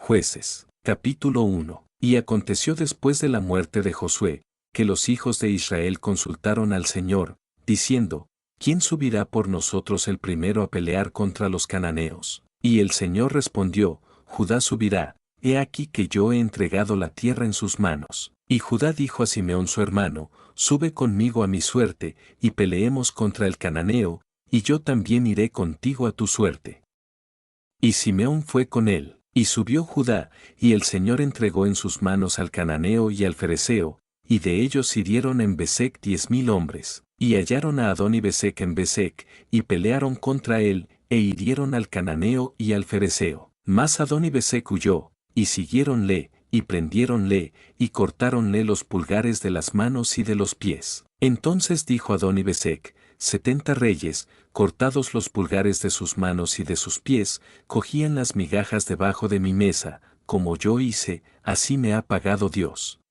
Jueces, capítulo 1. Y aconteció después de la muerte de Josué, que los hijos de Israel consultaron al Señor, diciendo, ¿quién subirá por nosotros el primero a pelear contra los cananeos? Y el Señor respondió, Judá subirá, he aquí que yo he entregado la tierra en sus manos. Y Judá dijo a Simeón su hermano, sube conmigo a mi suerte, y peleemos contra el cananeo, y yo también iré contigo a tu suerte. Y Simeón fue con él. Y subió Judá, y el Señor entregó en sus manos al cananeo y al fereceo, y de ellos hirieron en Besec 10,000 hombres, y hallaron a Adoni-Besec en Besec, y pelearon contra él, e hirieron al cananeo y al fereceo. Mas Adoni-Besec huyó, y siguiéronle, y prendiéronle, y cortáronle los pulgares de las manos y de los pies. Entonces dijo Adoni-Besec, 70 reyes, cortados los pulgares de sus manos y de sus pies, cogían las migajas debajo de mi mesa, como yo hice, así me ha pagado Dios.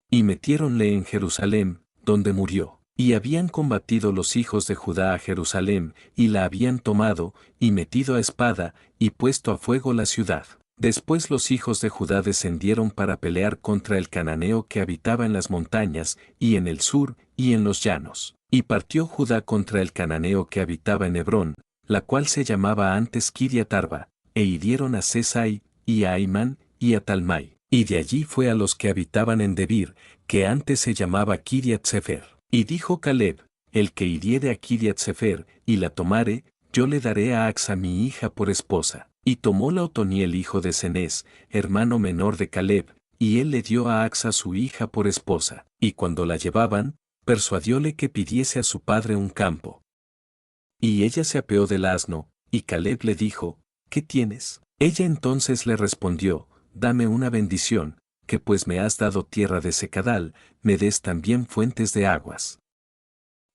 Y metiéronle en Jerusalén, donde murió. Y habían combatido los hijos de Judá a Jerusalén, y la habían tomado, y metido a espada, y puesto a fuego la ciudad. Después los hijos de Judá descendieron para pelear contra el cananeo que habitaba en las montañas, y en el sur, y en los llanos. Y partió Judá contra el cananeo que habitaba en Hebrón, la cual se llamaba antes Kiriat Arba, e hirieron a Sesai, y a Aimán, y a Talmai. Y de allí fue a los que habitaban en Debir, que antes se llamaba Kiriat Sefer. Y dijo Caleb, el que hiriere a Kiriat Sefer, y la tomare, yo le daré a Axa mi hija por esposa. Y tomóla Otoniel hijo de Cenez, hermano menor de Caleb, y él le dio a Axa su hija por esposa. Y cuando la llevaban, persuadióle que pidiese a su padre un campo. Y ella se apeó del asno, y Caleb le dijo, ¿qué tienes? Ella entonces le respondió, dame una bendición, que pues me has dado tierra de secadal, me des también fuentes de aguas.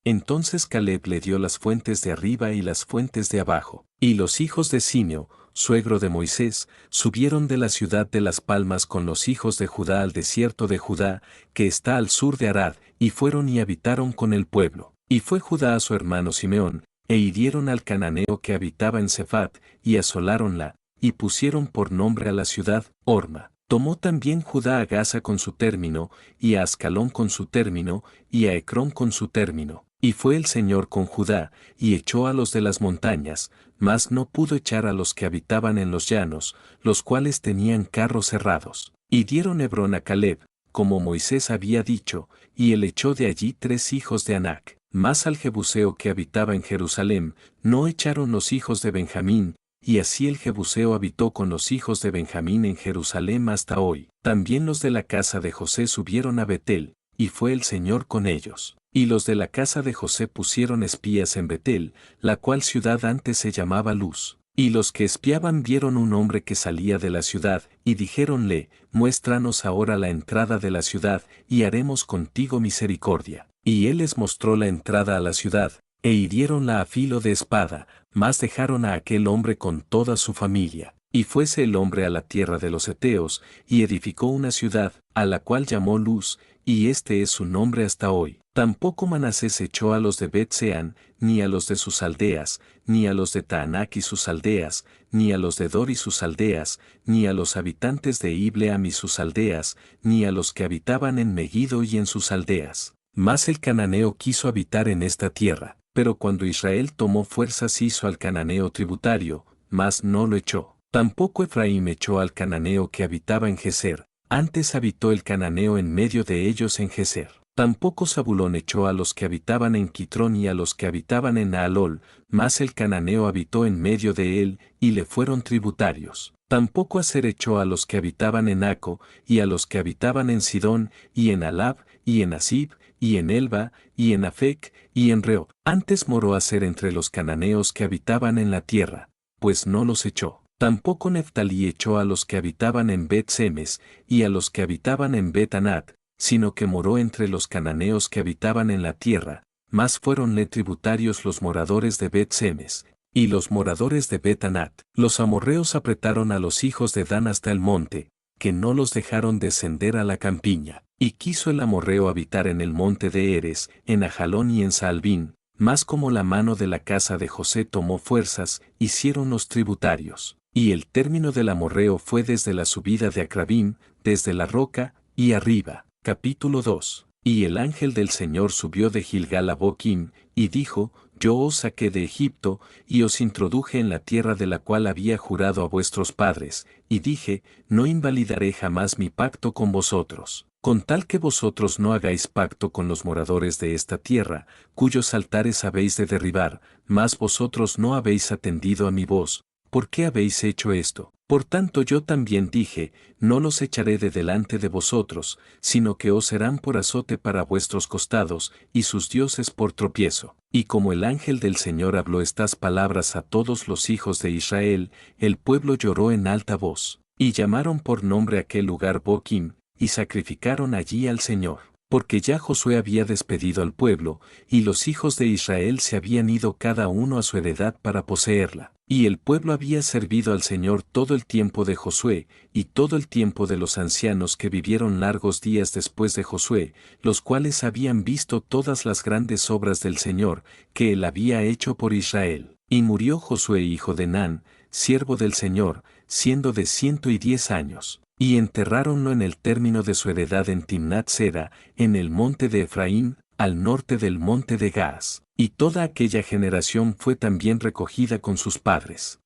Entonces Caleb le dio las fuentes de arriba y las fuentes de abajo. Y los hijos de Simeo, suegro de Moisés, subieron de la ciudad de las palmas con los hijos de Judá al desierto de Judá, que está al sur de Arad, y fueron y habitaron con el pueblo. Y fue Judá a su hermano Simeón, e hirieron al cananeo que habitaba en Sefat, y asoláronla, y pusieron por nombre a la ciudad, Orma. Tomó también Judá a Gaza con su término, y a Ascalón con su término, y a Ecrón con su término. Y fue el Señor con Judá, y echó a los de las montañas, mas no pudo echar a los que habitaban en los llanos, los cuales tenían carros cerrados. Y dieron Hebrón a Caleb, como Moisés había dicho, y él echó de allí 3 hijos de Anac. Mas al Jebuseo que habitaba en Jerusalén, no echaron los hijos de Benjamín, y así el Jebuseo habitó con los hijos de Benjamín en Jerusalén hasta hoy. También los de la casa de José subieron a Betel, y fue el Señor con ellos. Y los de la casa de José pusieron espías en Betel, la cual ciudad antes se llamaba Luz. Y los que espiaban vieron un hombre que salía de la ciudad, y dijéronle, muéstranos ahora la entrada de la ciudad, y haremos contigo misericordia. Y él les mostró la entrada a la ciudad, e hiriéronla a filo de espada, mas dejaron a aquel hombre con toda su familia. Y fuese el hombre a la tierra de los heteos, y edificó una ciudad, a la cual llamó Luz, y este es su nombre hasta hoy. Tampoco Manasés echó a los de Bet-Sean, ni a los de sus aldeas, ni a los de Taanac y sus aldeas, ni a los de Dor y sus aldeas, ni a los habitantes de Ibleam y sus aldeas, ni a los que habitaban en Megiddo y en sus aldeas. Mas el cananeo quiso habitar en esta tierra, pero cuando Israel tomó fuerzas hizo al cananeo tributario, mas no lo echó. Tampoco Efraín echó al cananeo que habitaba en Geser, antes habitó el cananeo en medio de ellos en Geser. Tampoco Zabulón echó a los que habitaban en Quitrón y a los que habitaban en Naalol, mas el cananeo habitó en medio de él, y le fueron tributarios. Tampoco Aser echó a los que habitaban en Aco, y a los que habitaban en Sidón, y en Alab, y en Asib, y en Elba, y en Afec, y en Rehob. Antes moró Aser entre los cananeos que habitaban en la tierra, pues no los echó. Tampoco Neftalí echó a los que habitaban en Bet-Semes, y a los que habitaban en Bet-Anat, sino que moró entre los cananeos que habitaban en la tierra, mas fuéronle tributarios los moradores de Bet-Semes, y los moradores de Bet-Anat. Los amorreos apretaron a los hijos de Dan hasta el monte, que no los dejaron descender a la campiña. Y quiso el amorreo habitar en el monte de Eres, en Ajalón y en Saalbín, mas como la mano de la casa de José tomó fuerzas, hicieron los tributarios. Y el término del amorreo fue desde la subida de Acrabim, desde la roca, y arriba. Capítulo 2. Y el ángel del Señor subió de Gilgal a Boquim, y dijo, Yo os saqué de Egipto, y os introduje en la tierra de la cual había jurado a vuestros padres, y dije, No invalidaré jamás mi pacto con vosotros, con tal que vosotros no hagáis pacto con los moradores de esta tierra, cuyos altares habéis de derribar, mas vosotros no habéis atendido a mi voz. ¿Por qué habéis hecho esto? Por tanto yo también dije, no los echaré de delante de vosotros, sino que os serán por azote para vuestros costados, y sus dioses por tropiezo. Y como el ángel del Señor habló estas palabras a todos los hijos de Israel, el pueblo lloró en alta voz, y llamaron por nombre aquel lugar Boquim, y sacrificaron allí al Señor. Porque ya Josué había despedido al pueblo, y los hijos de Israel se habían ido cada uno a su heredad para poseerla. Y el pueblo había servido al Señor todo el tiempo de Josué, y todo el tiempo de los ancianos que vivieron largos días después de Josué, los cuales habían visto todas las grandes obras del Señor, que él había hecho por Israel. Y murió Josué hijo de Nun, siervo del Señor, siendo de 110 años. Y enterráronlo en el término de su heredad en Timnat Sera, en el monte de Efraín, al norte del monte de Gaas. Y toda aquella generación fue también recogida con sus padres.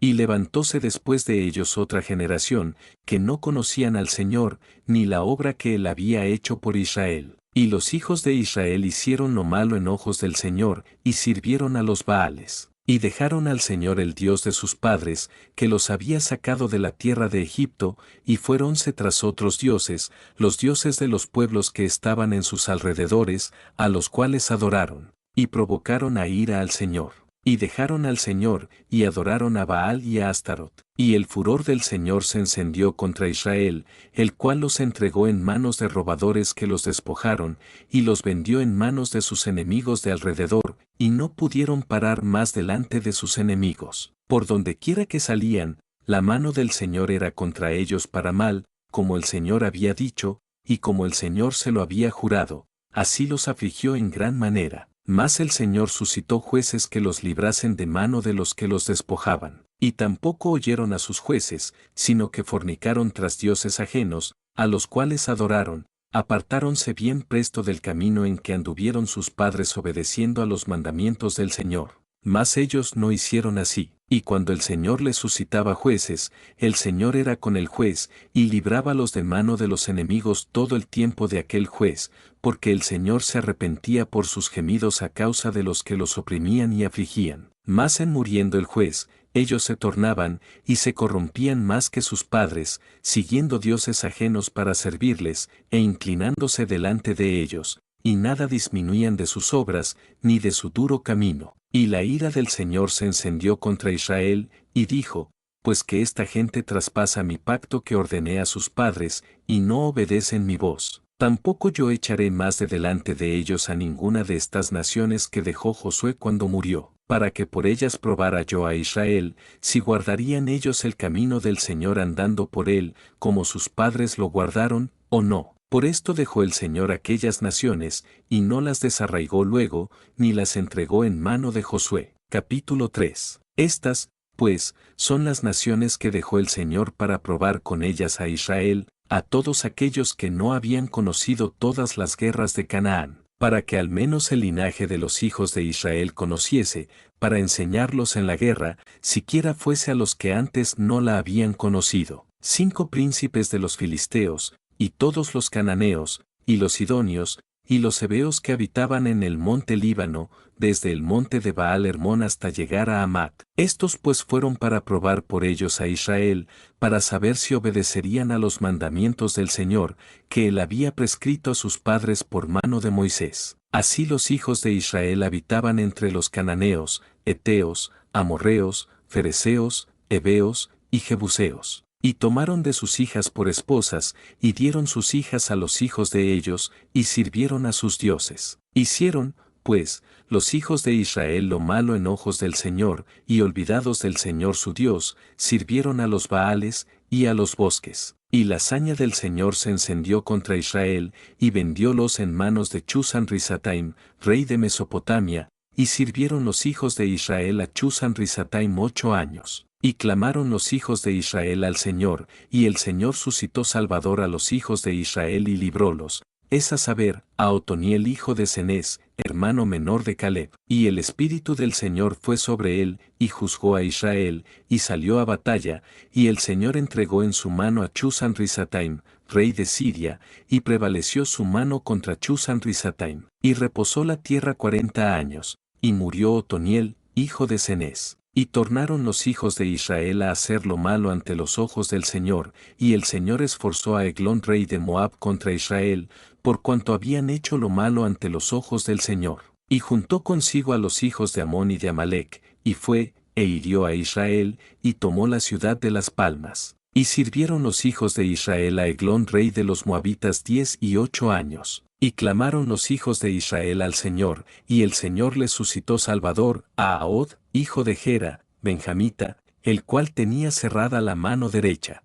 Y levantóse después de ellos otra generación, que no conocían al Señor, ni la obra que él había hecho por Israel. Y los hijos de Israel hicieron lo malo en ojos del Señor, y sirvieron a los Baales. Y dejaron al Señor el Dios de sus padres, que los había sacado de la tierra de Egipto, y fuéronse tras otros dioses, los dioses de los pueblos que estaban en sus alrededores, a los cuales adoraron, y provocaron a ira al Señor. Y dejaron al Señor, y adoraron a Baal y a Astarot. Y el furor del Señor se encendió contra Israel, el cual los entregó en manos de robadores que los despojaron, y los vendió en manos de sus enemigos de alrededor, y no pudieron parar más delante de sus enemigos. Por donde quiera que salían, la mano del Señor era contra ellos para mal, como el Señor había dicho, y como el Señor se lo había jurado, así los afligió en gran manera. Mas el Señor suscitó jueces que los librasen de mano de los que los despojaban. Y tampoco oyeron a sus jueces, sino que fornicaron tras dioses ajenos, a los cuales adoraron, apartáronse bien presto del camino en que anduvieron sus padres obedeciendo a los mandamientos del Señor. Mas ellos no hicieron así. Y cuando el Señor les suscitaba jueces, el Señor era con el juez, y librábalos de mano de los enemigos todo el tiempo de aquel juez, porque el Señor se arrepentía por sus gemidos a causa de los que los oprimían y afligían. Mas en muriendo el juez, ellos se tornaban, y se corrompían más que sus padres, siguiendo dioses ajenos para servirles, e inclinándose delante de ellos, y nada disminuían de sus obras, ni de su duro camino. Y la ira del Señor se encendió contra Israel, y dijo, pues que esta gente traspasa mi pacto que ordené a sus padres, y no obedecen mi voz. Tampoco yo echaré más de delante de ellos a ninguna de estas naciones que dejó Josué cuando murió, para que por ellas probara yo a Israel, si guardarían ellos el camino del Señor andando por él, como sus padres lo guardaron, o no. Por esto dejó el Señor aquellas naciones, y no las desarraigó luego, ni las entregó en mano de Josué. Capítulo 3. Estas, pues, son las naciones que dejó el Señor para probar con ellas a Israel, a todos aquellos que no habían conocido todas las guerras de Canaán, para que al menos el linaje de los hijos de Israel conociese, para enseñarlos en la guerra, siquiera fuese a los que antes no la habían conocido. 5 príncipes de los filisteos, y todos los cananeos, y los sidonios, y los heveos que habitaban en el monte Líbano, desde el monte de Baal Hermón hasta llegar a Hamat. Estos pues fueron para probar por ellos a Israel, para saber si obedecerían a los mandamientos del Señor, que él había prescrito a sus padres por mano de Moisés. Así los hijos de Israel habitaban entre los cananeos, heteos, amorreos, fereceos, heveos y jebuseos. Y tomaron de sus hijas por esposas, y dieron sus hijas a los hijos de ellos, y sirvieron a sus dioses. Hicieron, pues, los hijos de Israel lo malo en ojos del Señor, y olvidados del Señor su Dios, sirvieron a los Baales, y a los bosques. Y la saña del Señor se encendió contra Israel, y vendiólos en manos de Chusan Risataim, rey de Mesopotamia, y sirvieron los hijos de Israel a Chusan Risataim 8 años. Y clamaron los hijos de Israel al Señor, y el Señor suscitó Salvador a los hijos de Israel y librólos, es a saber, a Otoniel hijo de Cenez, hermano menor de Caleb. Y el Espíritu del Señor fue sobre él, y juzgó a Israel, y salió a batalla, y el Señor entregó en su mano a Chushan-Risataim, rey de Siria, y prevaleció su mano contra Chushan-Risataim, y reposó la tierra 40 años, y murió Otoniel, hijo de Cenez. Y tornaron los hijos de Israel a hacer lo malo ante los ojos del Señor, y el Señor esforzó a Eglón rey de Moab contra Israel, por cuanto habían hecho lo malo ante los ojos del Señor. Y juntó consigo a los hijos de Amón y de Amalec, y fue, e hirió a Israel, y tomó la ciudad de las palmas. Y sirvieron los hijos de Israel a Eglón rey de los Moabitas 18 años. Y clamaron los hijos de Israel al Señor, y el Señor les suscitó Salvador, a Ahod, hijo de Gera, benjamita, el cual tenía cerrada la mano derecha.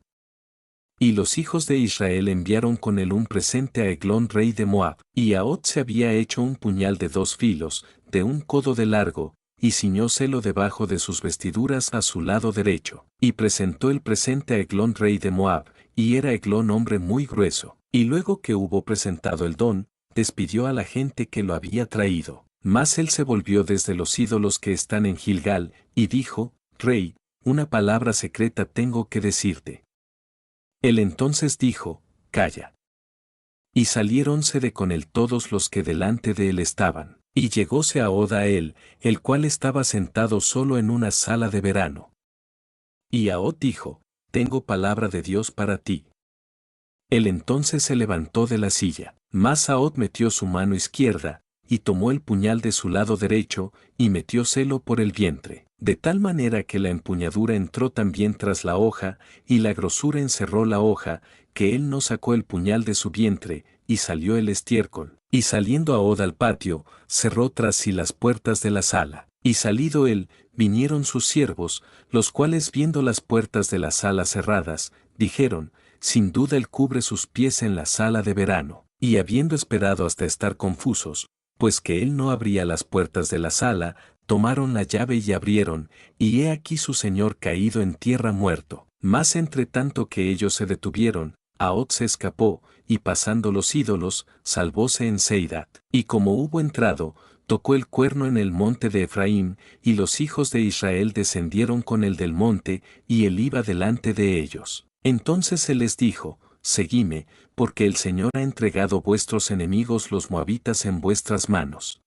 Y los hijos de Israel enviaron con él un presente a Eglón rey de Moab, y Ahod se había hecho un puñal de 2 filos, de 1 codo de largo, y ciñóselo debajo de sus vestiduras a su lado derecho. Y presentó el presente a Eglón rey de Moab, y era Eglón hombre muy grueso. Y luego que hubo presentado el don, despidió a la gente que lo había traído. Mas él se volvió desde los ídolos que están en Gilgal, y dijo, Rey, una palabra secreta tengo que decirte. Él entonces dijo, Calla. Y saliéronse de con él todos los que delante de él estaban. Y llegóse Ahod a él, el cual estaba sentado solo en una sala de verano. Y Ahod dijo, Tengo palabra de Dios para ti. Él entonces se levantó de la silla, mas Ahod metió su mano izquierda, y tomó el puñal de su lado derecho, y metióselo por el vientre, de tal manera que la empuñadura entró también tras la hoja, y la grosura encerró la hoja, que él no sacó el puñal de su vientre, y salió el estiércol. Y saliendo Ahod al patio, cerró tras sí las puertas de la sala. Y salido él, vinieron sus siervos, los cuales viendo las puertas de la sala cerradas, dijeron, sin duda él cubre sus pies en la sala de verano. Y habiendo esperado hasta estar confusos, pues que él no abría las puertas de la sala, tomaron la llave y abrieron, y he aquí su señor caído en tierra muerto. Mas entre tanto que ellos se detuvieron, Ahod se escapó, y pasando los ídolos, salvóse en Seidat. Y como hubo entrado, tocó el cuerno en el monte de Efraín, y los hijos de Israel descendieron con él del monte, y él iba delante de ellos. Entonces él les dijo, Seguidme, porque el Señor ha entregado vuestros enemigos los moabitas en vuestras manos.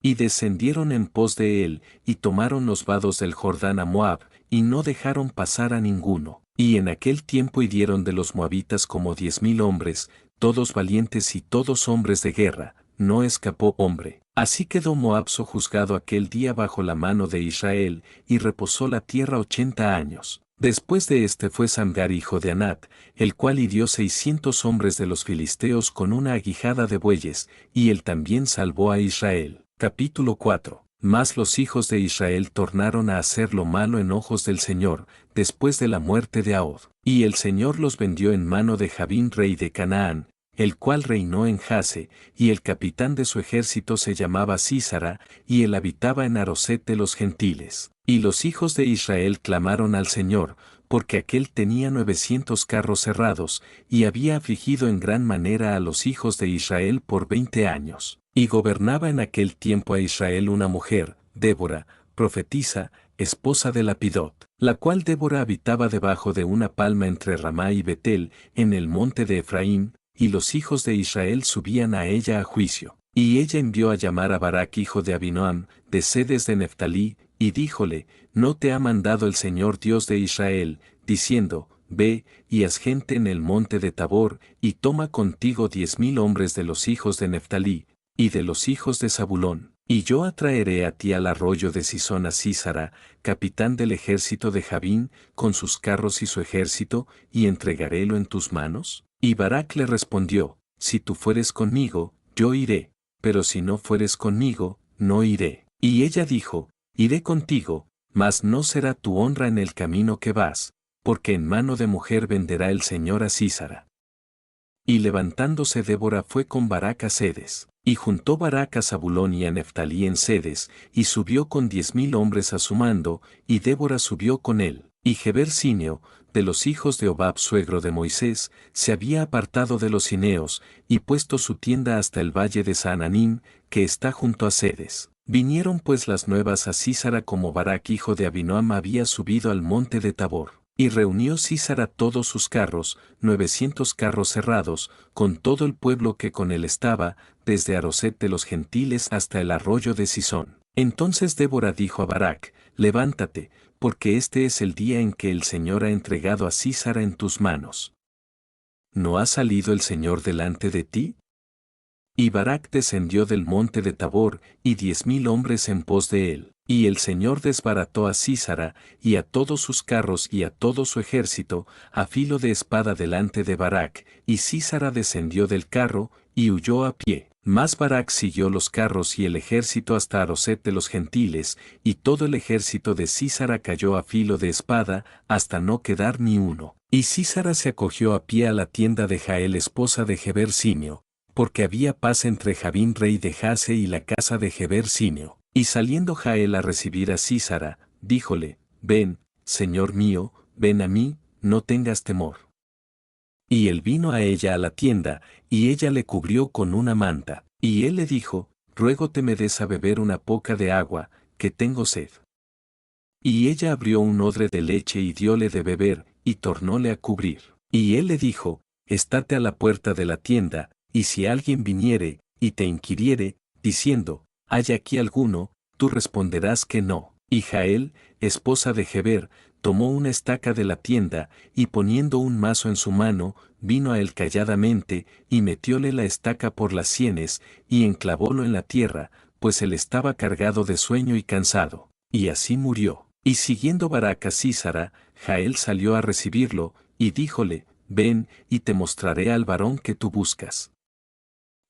Y descendieron en pos de él, y tomaron los vados del Jordán a Moab, y no dejaron pasar a ninguno. Y en aquel tiempo hirieron de los moabitas como 10,000 hombres, todos valientes y todos hombres de guerra, no escapó hombre. Así quedó Moab sojuzgado aquel día bajo la mano de Israel, y reposó la tierra 80 años. Después de este fue Samgar hijo de Anat, el cual hirió 600 hombres de los filisteos con una aguijada de bueyes, y él también salvó a Israel. Capítulo 4. Mas los hijos de Israel tornaron a hacer lo malo en ojos del Señor, después de la muerte de Ahod. Y el Señor los vendió en mano de Jabín rey de Canaán, el cual reinó en Jase, y el capitán de su ejército se llamaba Sísara, y él habitaba en Aroset de los gentiles. Y los hijos de Israel clamaron al Señor, porque aquél tenía 900 carros cerrados, y había afligido en gran manera a los hijos de Israel por 20 años. Y gobernaba en aquel tiempo a Israel una mujer, Débora, profetisa, esposa de Lapidot, la cual Débora habitaba debajo de una palma entre Ramá y Betel, en el monte de Efraín, y los hijos de Israel subían a ella a juicio. Y ella envió a llamar a Barak hijo de Abinoam, de Sedes de Neftalí, y díjole, ¿no te ha mandado el Señor Dios de Israel, diciendo, Ve, y haz gente en el monte de Tabor, y toma contigo 10,000 hombres de los hijos de Neftalí, y de los hijos de Zabulón, y yo atraeré a ti al arroyo de Sisón a Sísara, capitán del ejército de Jabín, con sus carros y su ejército, y entregarélo en tus manos? Y Barak le respondió, Si tú fueres conmigo, yo iré, pero si no fueres conmigo, no iré. Y ella dijo, Iré contigo, mas no será tu honra en el camino que vas, porque en mano de mujer venderá el Señor a Sísara. Y levantándose Débora fue con Barac a Cedes. Y juntó Barac a Zabulón y a Neftalí en Cedes, y subió con 10,000 hombres a su mando, y Débora subió con él. Y Geber Cineo, de los hijos de Hobab suegro de Moisés, se había apartado de los cineos, y puesto su tienda hasta el valle de Saananim, que está junto a Cedes. Vinieron pues las nuevas a Sísara como Barac hijo de Abinoam había subido al monte de Tabor. Y reunió Sísara todos sus carros, 900 carros cerrados, con todo el pueblo que con él estaba, desde Aroset de los gentiles hasta el arroyo de Sisón. Entonces Débora dijo a Barac, levántate, porque este es el día en que el Señor ha entregado a Sísara en tus manos. ¿No ha salido el Señor delante de ti? Y Barac descendió del monte de Tabor, y 10,000 hombres en pos de él. Y el Señor desbarató a Sísara, y a todos sus carros y a todo su ejército, a filo de espada delante de Barac, y Sísara descendió del carro, y huyó a pie. Mas Barac siguió los carros y el ejército hasta Aroset de los gentiles, y todo el ejército de Sísara cayó a filo de espada, hasta no quedar ni uno. Y Sísara se acogió a pie a la tienda de Jael esposa de Geber Cineo, porque había paz entre Jabín rey de Jase y la casa de Geber Cineo. Y saliendo Jael a recibir a Sísara, díjole, ven, señor mío, ven a mí, no tengas temor. Y él vino a ella a la tienda, y ella le cubrió con una manta. Y él le dijo, ruégote me des a beber una poca de agua, que tengo sed. Y ella abrió un odre de leche y dióle de beber, y tornóle a cubrir. Y él le dijo, estate a la puerta de la tienda, y si alguien viniere, y te inquiriere, diciendo, ¿hay aquí alguno?, tú responderás que no. Y Jael, esposa de Geber, tomó una estaca de la tienda, y poniendo un mazo en su mano, vino a él calladamente, y metióle la estaca por las sienes, y enclavólo en la tierra, pues él estaba cargado de sueño y cansado. Y así murió. Y siguiendo Barac a Sísara, Jael salió a recibirlo, y díjole, ven, y te mostraré al varón que tú buscas.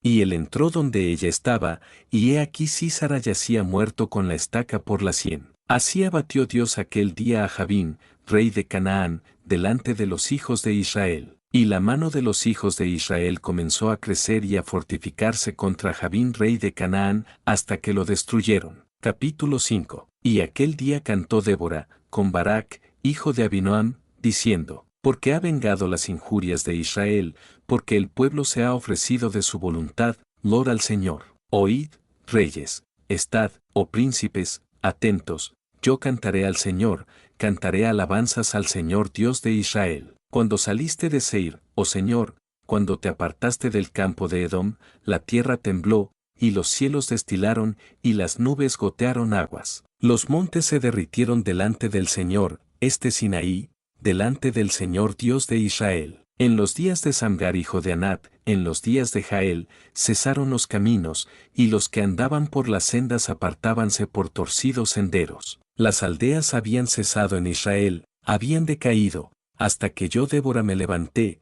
Y él entró donde ella estaba, y he aquí Sísara yacía muerto con la estaca por la sien. Así abatió Dios aquel día a Jabín, rey de Canaán, delante de los hijos de Israel. Y la mano de los hijos de Israel comenzó a crecer y a fortificarse contra Jabín rey de Canaán, hasta que lo destruyeron. Capítulo 5. Y aquel día cantó Débora, con Barac, hijo de Abinoam, diciendo, porque ha vengado las injurias de Israel, porque el pueblo se ha ofrecido de su voluntad, lor al Señor. Oíd, reyes, estad, oh príncipes, atentos, yo cantaré al Señor, cantaré alabanzas al Señor Dios de Israel. Cuando saliste de Seir, oh Señor, cuando te apartaste del campo de Edom, la tierra tembló, y los cielos destilaron, y las nubes gotearon aguas. Los montes se derritieron delante del Señor, este Sinaí, delante del Señor Dios de Israel. En los días de Samgar hijo de Anat, en los días de Jael, cesaron los caminos, y los que andaban por las sendas apartábanse por torcidos senderos. Las aldeas habían cesado en Israel, habían decaído, hasta que yo Débora me levanté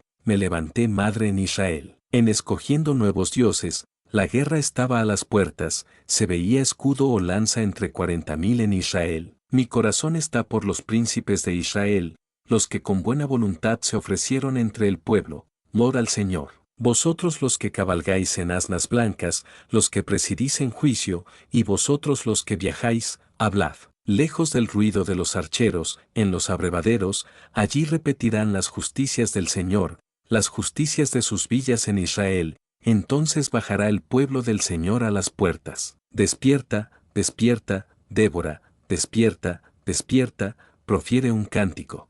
madre en Israel. En escogiendo nuevos dioses, la guerra estaba a las puertas, se veía escudo o lanza entre 40,000 en Israel. Mi corazón está por los príncipes de Israel, los que con buena voluntad se ofrecieron entre el pueblo, lor al Señor. Vosotros los que cabalgáis en asnas blancas, los que presidís en juicio, y vosotros los que viajáis, hablad. Lejos del ruido de los archeros, en los abrevaderos, allí repetirán las justicias del Señor, las justicias de sus villas en Israel, entonces bajará el pueblo del Señor a las puertas. Despierta, despierta, Débora, despierta, despierta, profiere un cántico.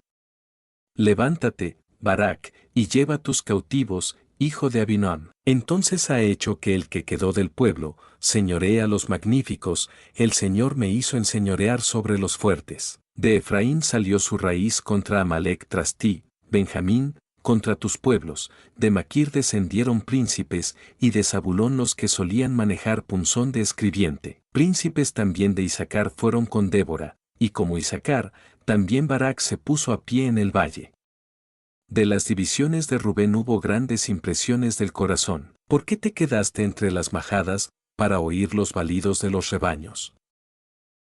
Levántate, Barac, y lleva tus cautivos, hijo de Abinoam. Entonces ha hecho que el que quedó del pueblo, señoree a los magníficos, el Señor me hizo enseñorear sobre los fuertes. De Efraín salió su raíz contra Amalec tras ti, Benjamín, contra tus pueblos, de Maquir descendieron príncipes, y de Zabulón los que solían manejar punzón de escribiente. Príncipes también de Isacar fueron con Débora, y como Isacar, también Barac se puso a pie en el valle. De las divisiones de Rubén hubo grandes impresiones del corazón. ¿Por qué te quedaste entre las majadas, para oír los balidos de los rebaños?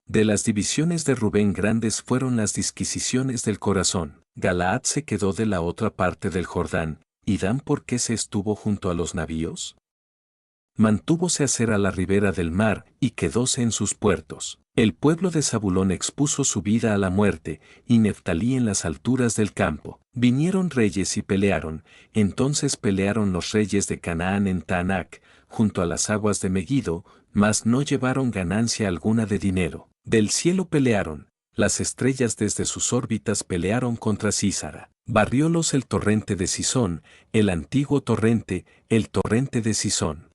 De las divisiones de Rubén grandes fueron las disquisiciones del corazón. Galaad se quedó de la otra parte del Jordán, ¿Y Dan por qué se estuvo junto a los navíos? Mantúvose a ser a la ribera del mar y quedóse en sus puertos. El pueblo de Zabulón expuso su vida a la muerte, y Neftalí en las alturas del campo. Vinieron reyes y pelearon, entonces pelearon los reyes de Canaán en Taanac, junto a las aguas de Megiddo, mas no llevaron ganancia alguna de dinero. Del cielo pelearon, las estrellas desde sus órbitas pelearon contra Sísara. Barriólos el torrente de Sisón, el antiguo torrente, el torrente de Sisón.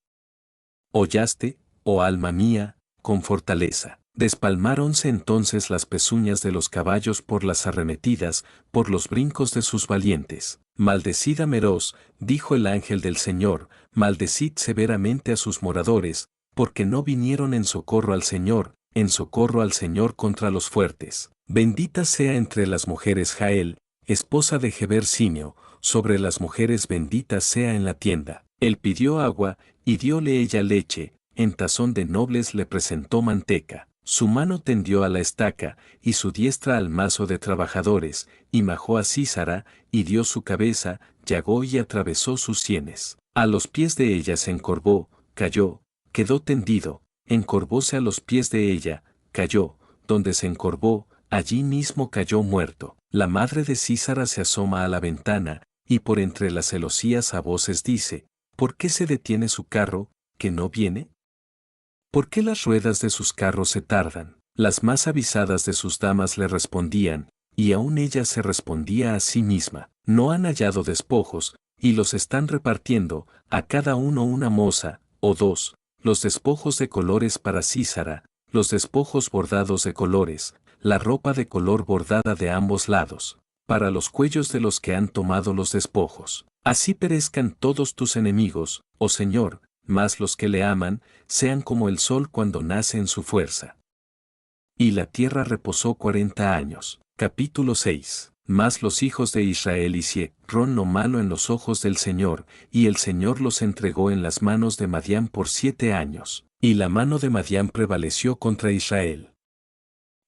Hollaste, oh alma mía, con fortaleza. Despalmáronse entonces las pezuñas de los caballos por las arremetidas, por los brincos de sus valientes. Maldecid a Meroz, dijo el ángel del Señor, maldecid severamente a sus moradores, porque no vinieron en socorro al Señor contra los fuertes. Bendita sea entre las mujeres Jael, esposa de Geber Simeo, sobre las mujeres bendita sea en la tienda. Él pidió agua, y dióle ella leche, en tazón de nobles le presentó manteca. Su mano tendió a la estaca, y su diestra al mazo de trabajadores, y majó a Sísara, y dio su cabeza, llagó y atravesó sus sienes. A los pies de ella se encorvó, cayó, quedó tendido, encorvóse a los pies de ella, cayó, donde se encorvó, allí mismo cayó muerto. La madre de Sísara se asoma a la ventana, y por entre las celosías a voces dice, ¿por qué se detiene su carro, que no viene? ¿Por qué las ruedas de sus carros se tardan? Las más avisadas de sus damas le respondían, y aún ella se respondía a sí misma, no han hallado despojos, y los están repartiendo, a cada uno una moza, o dos, los despojos de colores para Sísara, los despojos bordados de colores, la ropa de color bordada de ambos lados, para los cuellos de los que han tomado los despojos. Así perezcan todos tus enemigos, oh Señor, mas los que le aman, sean como el sol cuando nace en su fuerza. Y la tierra reposó 40 años. Capítulo 6. Mas los hijos de Israel hicieron lo malo en los ojos del Señor, y el Señor los entregó en las manos de Madián por 7 años. Y la mano de Madián prevaleció contra Israel.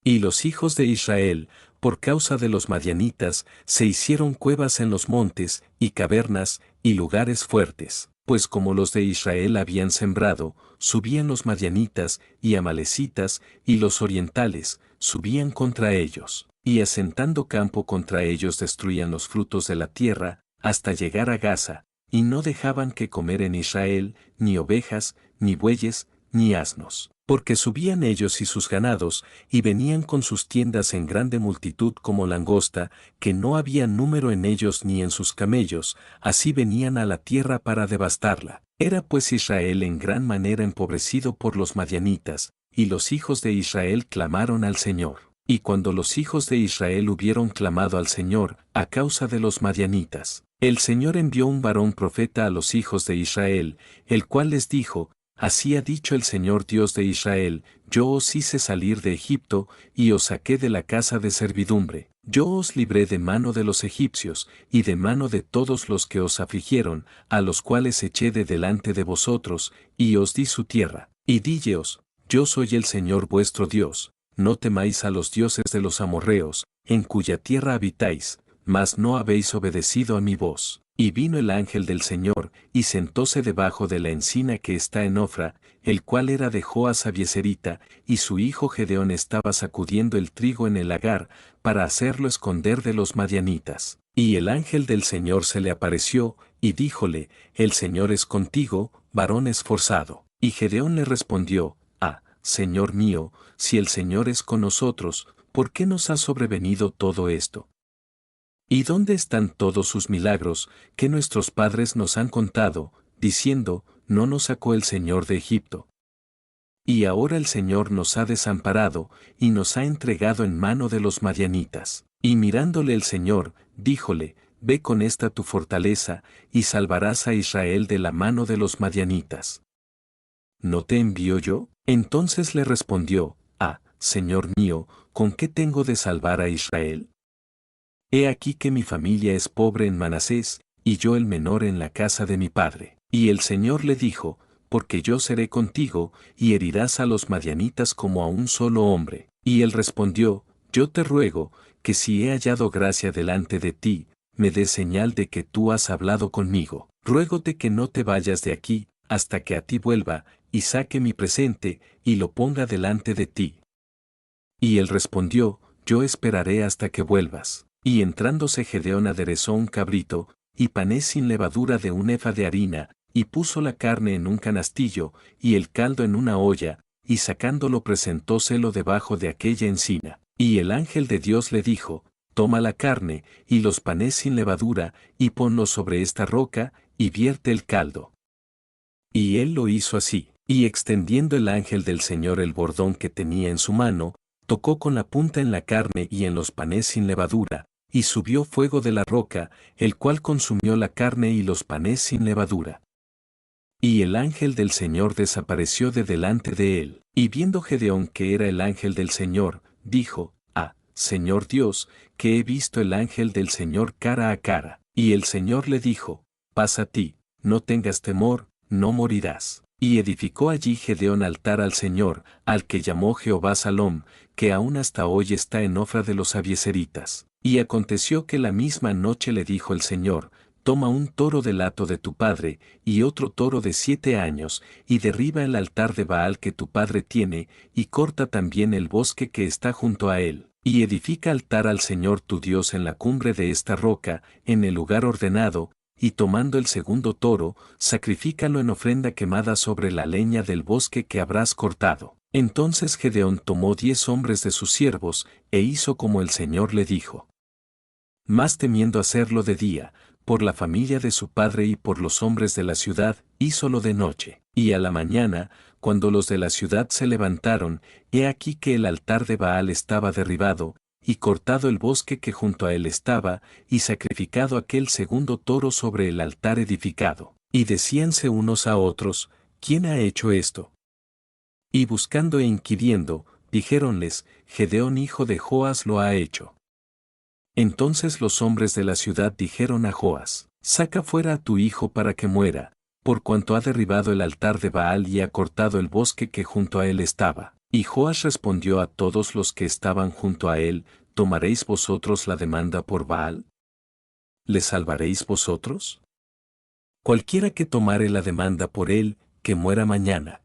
Y los hijos de Israel, por causa de los madianitas, se hicieron cuevas en los montes, y cavernas, y lugares fuertes, pues como los de Israel habían sembrado, subían los madianitas, y amalecitas, y los orientales, subían contra ellos, y asentando campo contra ellos destruían los frutos de la tierra, hasta llegar a Gaza, y no dejaban que comer en Israel, ni ovejas, ni bueyes, ni asnos. Porque subían ellos y sus ganados, y venían con sus tiendas en grande multitud como langosta, que no había número en ellos ni en sus camellos, así venían a la tierra para devastarla. Era pues Israel en gran manera empobrecido por los madianitas, y los hijos de Israel clamaron al Señor. Y cuando los hijos de Israel hubieron clamado al Señor, a causa de los madianitas, el Señor envió un varón profeta a los hijos de Israel, el cual les dijo, Así ha dicho el Señor Dios de Israel, yo os hice salir de Egipto, y os saqué de la casa de servidumbre. Yo os libré de mano de los egipcios, y de mano de todos los que os afligieron, a los cuales eché de delante de vosotros, y os di su tierra. Y dilleos, yo soy el Señor vuestro Dios, no temáis a los dioses de los amorreos, en cuya tierra habitáis, mas no habéis obedecido a mi voz. Y vino el ángel del Señor, y sentóse debajo de la encina que está en Ofra, el cual era de Joas Abieserita, y su hijo Gedeón estaba sacudiendo el trigo en el lagar, para hacerlo esconder de los madianitas. Y el ángel del Señor se le apareció, y díjole, El Señor es contigo, varón esforzado. Y Gedeón le respondió, Señor mío, si el Señor es con nosotros, ¿por qué nos ha sobrevenido todo esto? ¿Y dónde están todos sus milagros, que nuestros padres nos han contado, diciendo, no nos sacó el Señor de Egipto? Y ahora el Señor nos ha desamparado, y nos ha entregado en mano de los madianitas. Y mirándole el Señor, díjole, Ve con esta tu fortaleza, y salvarás a Israel de la mano de los madianitas. ¿No te envío yo? Entonces le respondió, Señor mío, ¿con qué tengo de salvar a Israel? He aquí que mi familia es pobre en Manasés, y yo el menor en la casa de mi padre. Y el Señor le dijo, porque yo seré contigo, y herirás a los madianitas como a un solo hombre. Y él respondió, yo te ruego, que si he hallado gracia delante de ti, me dé señal de que tú has hablado conmigo. Ruégote que no te vayas de aquí, hasta que a ti vuelva, y saque mi presente, y lo ponga delante de ti. Y él respondió, yo esperaré hasta que vuelvas. Y entrándose Gedeón aderezó un cabrito, y panes sin levadura de un efa de harina, y puso la carne en un canastillo, y el caldo en una olla, y sacándolo presentóselo debajo de aquella encina. Y el ángel de Dios le dijo, toma la carne, y los panes sin levadura, y ponlos sobre esta roca, y vierte el caldo. Y él lo hizo así, y extendiendo el ángel del Señor el bordón que tenía en su mano, tocó con la punta en la carne y en los panes sin levadura, y subió fuego de la roca, el cual consumió la carne y los panes sin levadura. Y el ángel del Señor desapareció de delante de él. Y viendo Gedeón que era el ángel del Señor, dijo, ah, Señor Dios, que he visto el ángel del Señor cara a cara. Y el Señor le dijo, pasa a ti, no tengas temor, no morirás. Y edificó allí Gedeón altar al Señor, al que llamó Jehová Salom, que aún hasta hoy está en Ofra de los abiezeritas. Y aconteció que la misma noche le dijo el Señor, toma un toro del hato de tu padre, y otro toro de 7 años, y derriba el altar de Baal que tu padre tiene, y corta también el bosque que está junto a él, y edifica altar al Señor tu Dios en la cumbre de esta roca, en el lugar ordenado, y tomando el segundo toro, sacrifícalo en ofrenda quemada sobre la leña del bosque que habrás cortado. Entonces Gedeón tomó 10 hombres de sus siervos, e hizo como el Señor le dijo. Más temiendo hacerlo de día, por la familia de su padre y por los hombres de la ciudad, hízolo de noche. Y a la mañana, cuando los de la ciudad se levantaron, he aquí que el altar de Baal estaba derribado, y cortado el bosque que junto a él estaba, y sacrificado aquel segundo toro sobre el altar edificado. Y decíanse unos a otros, ¿quién ha hecho esto? Y buscando e inquiriendo, dijéronles, Gedeón hijo de Joas lo ha hecho. Entonces los hombres de la ciudad dijeron a Joas, saca fuera a tu hijo para que muera, por cuanto ha derribado el altar de Baal y ha cortado el bosque que junto a él estaba. Y Joas respondió a todos los que estaban junto a él, ¿tomaréis vosotros la demanda por Baal? ¿Le salvaréis vosotros? Cualquiera que tomare la demanda por él, que muera mañana.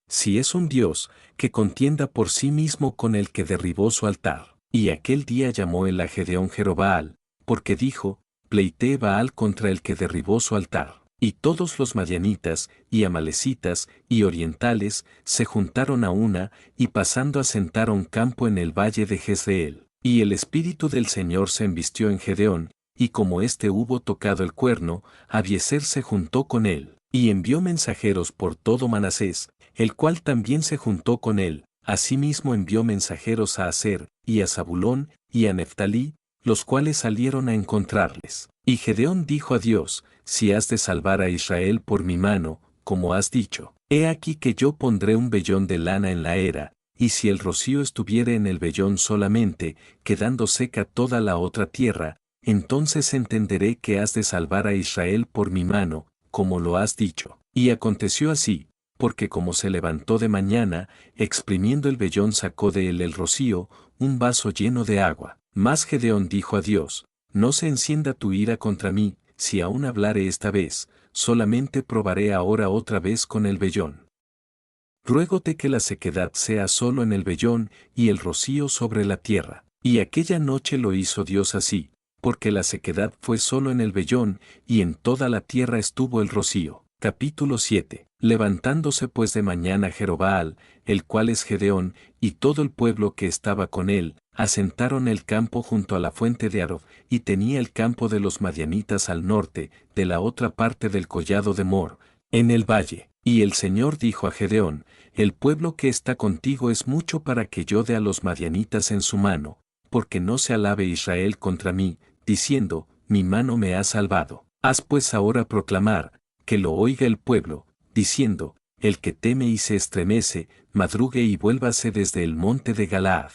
Si es un Dios, que contienda por sí mismo con el que derribó su altar. Y aquel día llamó él a Gedeón Jerobbaal, porque dijo, pleitee Baal contra el que derribó su altar. Y todos los madianitas, y amalecitas, y orientales, se juntaron a una, y pasando asentaron campo en el valle de Jezreel. Y el Espíritu del Señor se embistió en Gedeón, y como éste hubo tocado el cuerno, Abiezer se juntó con él, y envió mensajeros por todo Manasés, el cual también se juntó con él. Asimismo envió mensajeros a Aser, y a Zabulón, y a Neftalí, los cuales salieron a encontrarles. Y Gedeón dijo a Dios, si has de salvar a Israel por mi mano, como has dicho, he aquí que yo pondré un vellón de lana en la era, y si el rocío estuviere en el vellón solamente, quedando seca toda la otra tierra, entonces entenderé que has de salvar a Israel por mi mano, como lo has dicho. Y aconteció así, porque como se levantó de mañana, exprimiendo el vellón sacó de él el rocío, un vaso lleno de agua. Mas Gedeón dijo a Dios, no se encienda tu ira contra mí, si aún hablare esta vez, solamente probaré ahora otra vez con el vellón. Ruégote que la sequedad sea solo en el vellón, y el rocío sobre la tierra. Y aquella noche lo hizo Dios así, porque la sequedad fue solo en el vellón, y en toda la tierra estuvo el rocío. Capítulo 7. Levantándose pues de mañana Jerobbaal, el cual es Gedeón, y todo el pueblo que estaba con él, asentaron el campo junto a la fuente de Arob, y tenía el campo de los madianitas al norte, de la otra parte del collado de Mor, en el valle. Y el Señor dijo a Gedeón, el pueblo que está contigo es mucho para que yo dé a los madianitas en su mano, porque no se alabe Israel contra mí, diciendo, mi mano me ha salvado. Haz pues ahora proclamar, que lo oiga el pueblo, diciendo, el que teme y se estremece, madrugue y vuélvase desde el monte de Galaad.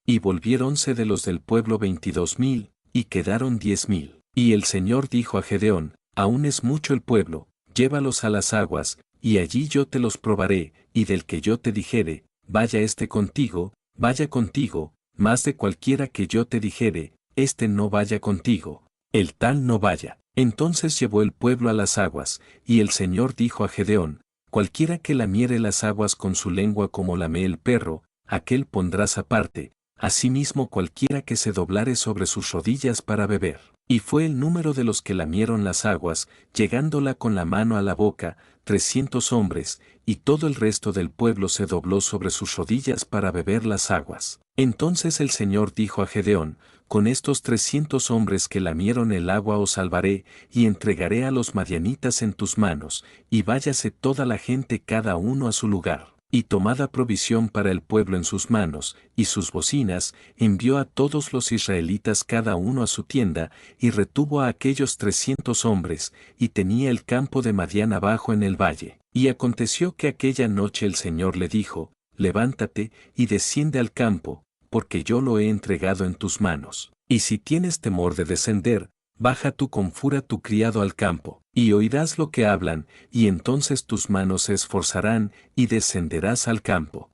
Y volviéronse de los del pueblo 22,000, y quedaron 10,000. Y el Señor dijo a Gedeón, aún es mucho el pueblo, llévalos a las aguas, y allí yo te los probaré, y del que yo te dijere, vaya contigo, más de cualquiera que yo te dijere, este no vaya contigo, el tal no vaya. Entonces llevó el pueblo a las aguas, y el Señor dijo a Gedeón, cualquiera que lamiere las aguas con su lengua como lame el perro, aquel pondrás aparte, asimismo cualquiera que se doblare sobre sus rodillas para beber. Y fue el número de los que lamieron las aguas, llegándola con la mano a la boca, 300 hombres, y todo el resto del pueblo se dobló sobre sus rodillas para beber las aguas. Entonces el Señor dijo a Gedeón, con estos 300 hombres que lamieron el agua os salvaré, y entregaré a los madianitas en tus manos, y váyase toda la gente cada uno a su lugar. Y tomada provisión para el pueblo en sus manos, y sus bocinas, envió a todos los israelitas cada uno a su tienda, y retuvo a aquellos 300 hombres, y tenía el campo de Madián abajo en el valle. Y aconteció que aquella noche el Señor le dijo, levántate, y desciende al campo, porque yo lo he entregado en tus manos. Y si tienes temor de descender, baja tú con fura tu criado al campo, y oirás lo que hablan, y entonces tus manos se esforzarán, y descenderás al campo.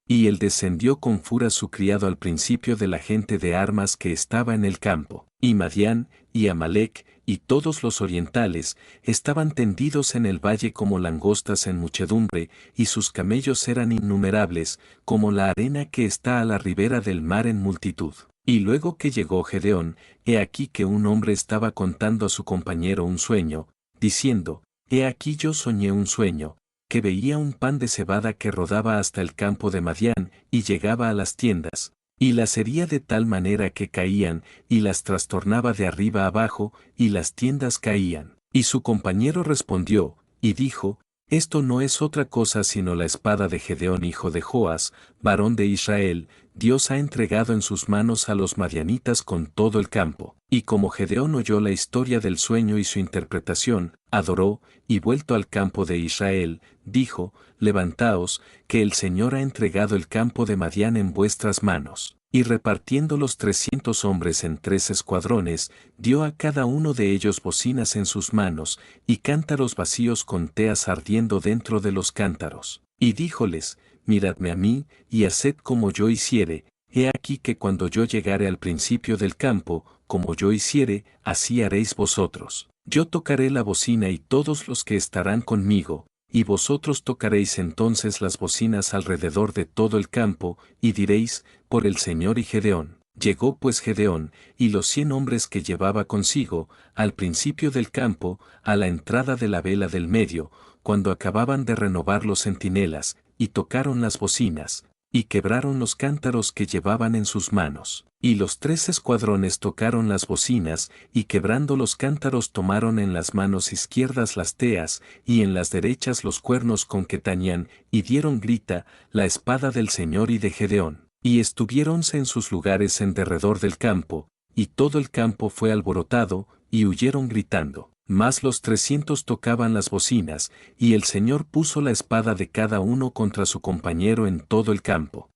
Y él descendió con fura su criado al principio de la gente de armas que estaba en el campo, y Madián, y Amalec, y todos los orientales, estaban tendidos en el valle como langostas en muchedumbre, y sus camellos eran innumerables, como la arena que está a la ribera del mar en multitud. Y luego que llegó Gedeón, he aquí que un hombre estaba contando a su compañero un sueño, diciendo, he aquí yo soñé un sueño, que veía un pan de cebada que rodaba hasta el campo de Madián, y llegaba a las tiendas, y las hería de tal manera que caían, y las trastornaba de arriba abajo, y las tiendas caían. Y su compañero respondió, y dijo, esto no es otra cosa sino la espada de Gedeón hijo de Joas, varón de Israel, Dios ha entregado en sus manos a los madianitas con todo el campo. Y como Gedeón oyó la historia del sueño y su interpretación, adoró, y vuelto al campo de Israel, dijo, levantaos, que el Señor ha entregado el campo de Madián en vuestras manos. Y repartiendo los 300 hombres en 3 escuadrones, dio a cada uno de ellos bocinas en sus manos, y cántaros vacíos con teas ardiendo dentro de los cántaros. Y díjoles, miradme a mí, y haced como yo hiciere, he aquí que cuando yo llegare al principio del campo, como yo hiciere, así haréis vosotros. Yo tocaré la bocina y todos los que estarán conmigo, y vosotros tocaréis entonces las bocinas alrededor de todo el campo, y diréis, por el Señor y Gedeón. Llegó pues Gedeón, y los 100 hombres que llevaba consigo, al principio del campo, a la entrada de la vela del medio, cuando acababan de renovar los centinelas, y tocaron las bocinas, y quebraron los cántaros que llevaban en sus manos. Y los 3 escuadrones tocaron las bocinas, y quebrando los cántaros tomaron en las manos izquierdas las teas, y en las derechas los cuernos con que tañían, y dieron grita, la espada del Señor y de Gedeón. Y estuviéronse en sus lugares en derredor del campo, y todo el campo fue alborotado, y huyeron gritando. Mas los 300 tocaban las bocinas, y el Señor puso la espada de cada uno contra su compañero en todo el campo.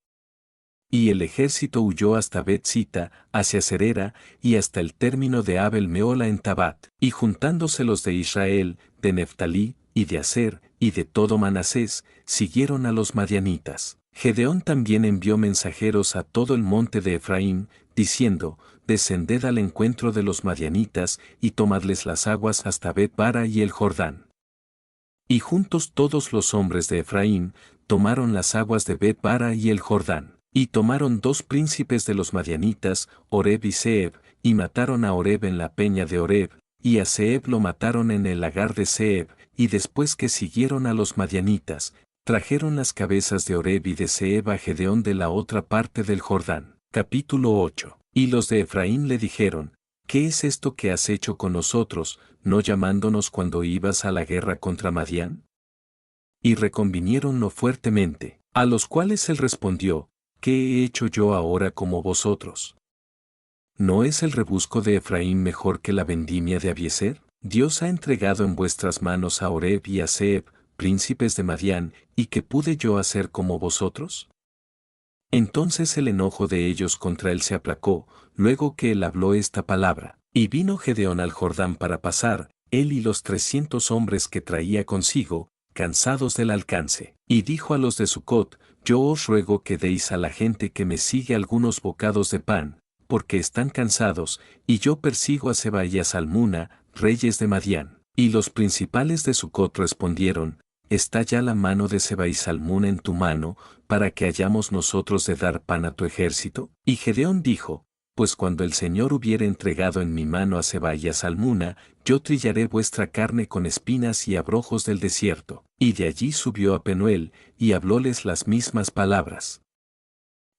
Y el ejército huyó hasta Bet-sita, hacia Serera, y hasta el término de Abel-meola en Tabat. Y juntándose los de Israel, de Neftalí, y de Aser, y de todo Manasés, siguieron a los madianitas. Gedeón también envió mensajeros a todo el monte de Efraín, diciendo, descended al encuentro de los madianitas, y tomadles las aguas hasta Bet-bara y el Jordán. Y juntos todos los hombres de Efraín, tomaron las aguas de Bet-bara y el Jordán. Y tomaron 2 príncipes de los madianitas, Oreb y Zeeb, y mataron a Oreb en la peña de Oreb, y a Zeeb lo mataron en el lagar de Zeeb, y después que siguieron a los madianitas, trajeron las cabezas de Oreb y de Zeeb a Gedeón de la otra parte del Jordán. Capítulo 8. Y los de Efraín le dijeron, ¿qué es esto que has hecho con nosotros, no llamándonos cuando ibas a la guerra contra Madián? Y reconvinieronlo fuertemente, a los cuales él respondió, ¿qué he hecho yo ahora como vosotros? ¿No es el rebusco de Efraín mejor que la vendimia de Abiezer? Dios ha entregado en vuestras manos a Oreb y a Zeeb, príncipes de Madián, ¿y qué pude yo hacer como vosotros? Entonces el enojo de ellos contra él se aplacó, luego que él habló esta palabra. Y vino Gedeón al Jordán para pasar, él y los 300 hombres que traía consigo, cansados del alcance. Y dijo a los de Sucot, yo os ruego que deis a la gente que me sigue algunos bocados de pan, porque están cansados, y yo persigo a Seba y a Salmuna, reyes de Madián. Y los principales de Sucot respondieron, ¿está ya la mano de Seba y Salmuna en tu mano, para que hayamos nosotros de dar pan a tu ejército? Y Gedeón dijo, pues cuando el Señor hubiere entregado en mi mano a Seba y a Salmuna, yo trillaré vuestra carne con espinas y abrojos del desierto. Y de allí subió a Penuel, y hablóles las mismas palabras.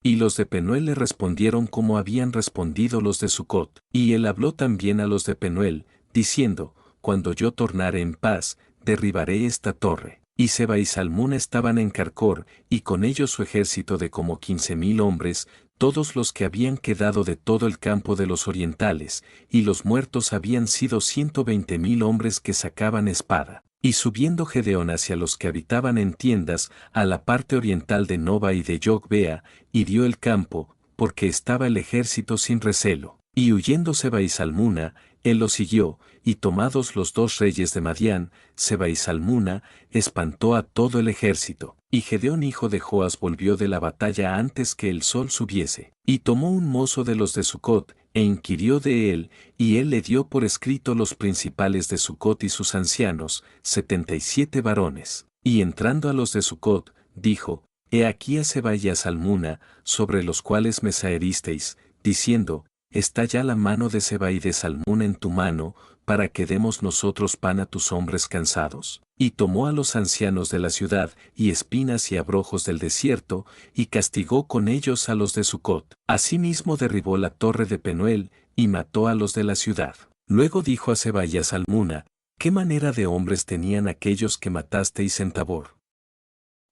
Y los de Penuel le respondieron como habían respondido los de Sucot. Y él habló también a los de Penuel, diciendo, cuando yo tornare en paz, derribaré esta torre. Y Seba y Salmuna estaban en Carcor, y con ellos su ejército de como 15,000 hombres, todos los que habían quedado de todo el campo de los orientales, y los muertos habían sido 120,000 hombres que sacaban espada. Y subiendo Gedeón hacia los que habitaban en tiendas, a la parte oriental de Noba y de Jogbea, hirió el campo, porque estaba el ejército sin recelo. Y huyendo Seba y Salmuna, él los siguió, y tomados los 2 reyes de Madián, Seba y Salmuna, espantó a todo el ejército. Y Gedeón hijo de Joas volvió de la batalla antes que el sol subiese. Y tomó un mozo de los de Sucot, e inquirió de él, y él le dio por escrito los principales de Sucot y sus ancianos, 77 varones. Y entrando a los de Sucot, dijo, He aquí a Seba y a Salmuna, sobre los cuales me saheristeis, diciendo, ¿está ya la mano de Seba y de Salmuna en tu mano, para que demos nosotros pan a tus hombres cansados? Y tomó a los ancianos de la ciudad, y espinas y abrojos del desierto, y castigó con ellos a los de Sucot. Asimismo derribó la torre de Penuel, y mató a los de la ciudad. Luego dijo a Seba y a Salmuna, ¿qué manera de hombres tenían aquellos que matasteis en Tabor?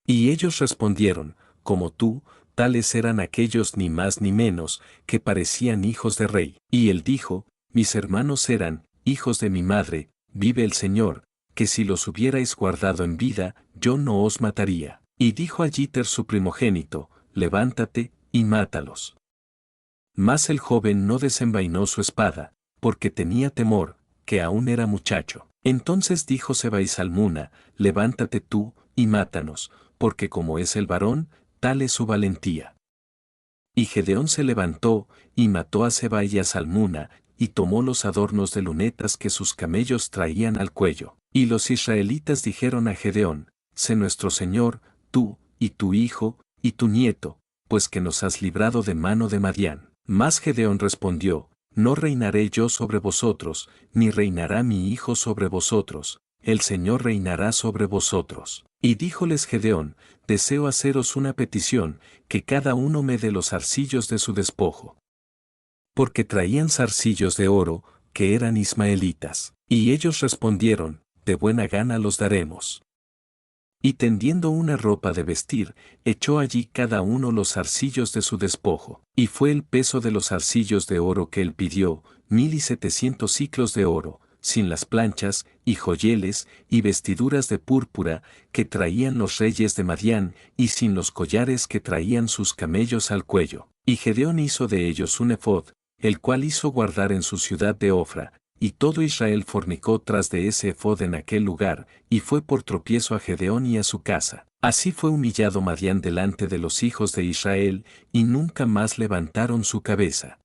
Y ellos respondieron, como tú, tales eran aquellos ni más ni menos, que parecían hijos de rey. Y él dijo, mis hermanos eran, hijos de mi madre, vive el Señor, que si los hubierais guardado en vida, yo no os mataría. Y dijo a Jeter su primogénito, levántate, y mátalos. Mas el joven no desenvainó su espada, porque tenía temor, que aún era muchacho. Entonces dijo Seba y Salmuna, levántate tú, y mátanos, porque como es el varón, tal es su valentía. Y Gedeón se levantó, y mató a Seba y a Salmuna, y tomó los adornos de lunetas que sus camellos traían al cuello. Y los israelitas dijeron a Gedeón, sé nuestro Señor, tú, y tu hijo, y tu nieto, pues que nos has librado de mano de Madián. Mas Gedeón respondió, no reinaré yo sobre vosotros, ni reinará mi hijo sobre vosotros, el Señor reinará sobre vosotros. Y díjoles Gedeón, deseo haceros una petición, que cada uno me dé los zarcillos de su despojo. Porque traían zarcillos de oro, que eran ismaelitas. Y ellos respondieron, de buena gana los daremos. Y tendiendo una ropa de vestir, echó allí cada uno los zarcillos de su despojo. Y fue el peso de los zarcillos de oro que él pidió, 1,700 siclos de oro, sin las planchas, y joyeles, y vestiduras de púrpura, que traían los reyes de Madián, y sin los collares que traían sus camellos al cuello. Y Gedeón hizo de ellos un ephod, el cual hizo guardar en su ciudad de Ofra, y todo Israel fornicó tras de ese ephod en aquel lugar, y fue por tropiezo a Gedeón y a su casa. Así fue humillado Madián delante de los hijos de Israel, y nunca más levantaron su cabeza.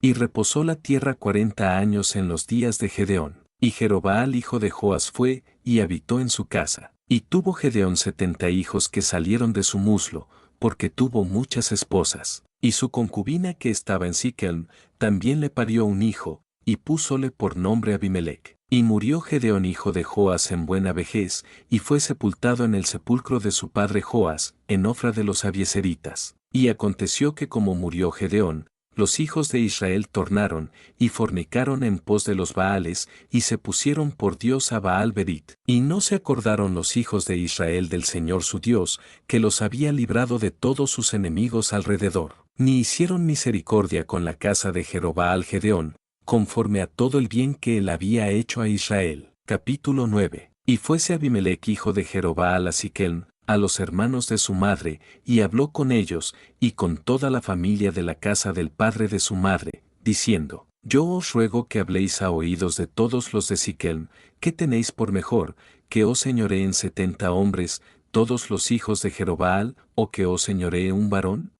Y reposó la tierra 40 años en los días de Gedeón. Y Jerobaal hijo de Joas fue, y habitó en su casa. Y tuvo Gedeón 70 hijos que salieron de su muslo, porque tuvo muchas esposas. Y su concubina que estaba en Siquem, también le parió un hijo, y púsole por nombre Abimelech. Y murió Gedeón hijo de Joas en buena vejez, y fue sepultado en el sepulcro de su padre Joas, en Ofra de los Abieseritas. Y aconteció que como murió Gedeón, los hijos de Israel tornaron, y fornicaron en pos de los Baales, y se pusieron por Dios a Baal Berit. Y no se acordaron los hijos de Israel del Señor su Dios, que los había librado de todos sus enemigos alrededor. Ni hicieron misericordia con la casa de Jerobaal Gedeón, conforme a todo el bien que él había hecho a Israel. Capítulo 9. Y fuese Abimelech hijo de Jerobaal a Siquem, a los hermanos de su madre, y habló con ellos, y con toda la familia de la casa del padre de su madre, diciendo, yo os ruego que habléis a oídos de todos los de Siquem, ¿qué tenéis por mejor, que os señoreen 70 hombres, todos los hijos de Jerobaal, o que os señoree un varón?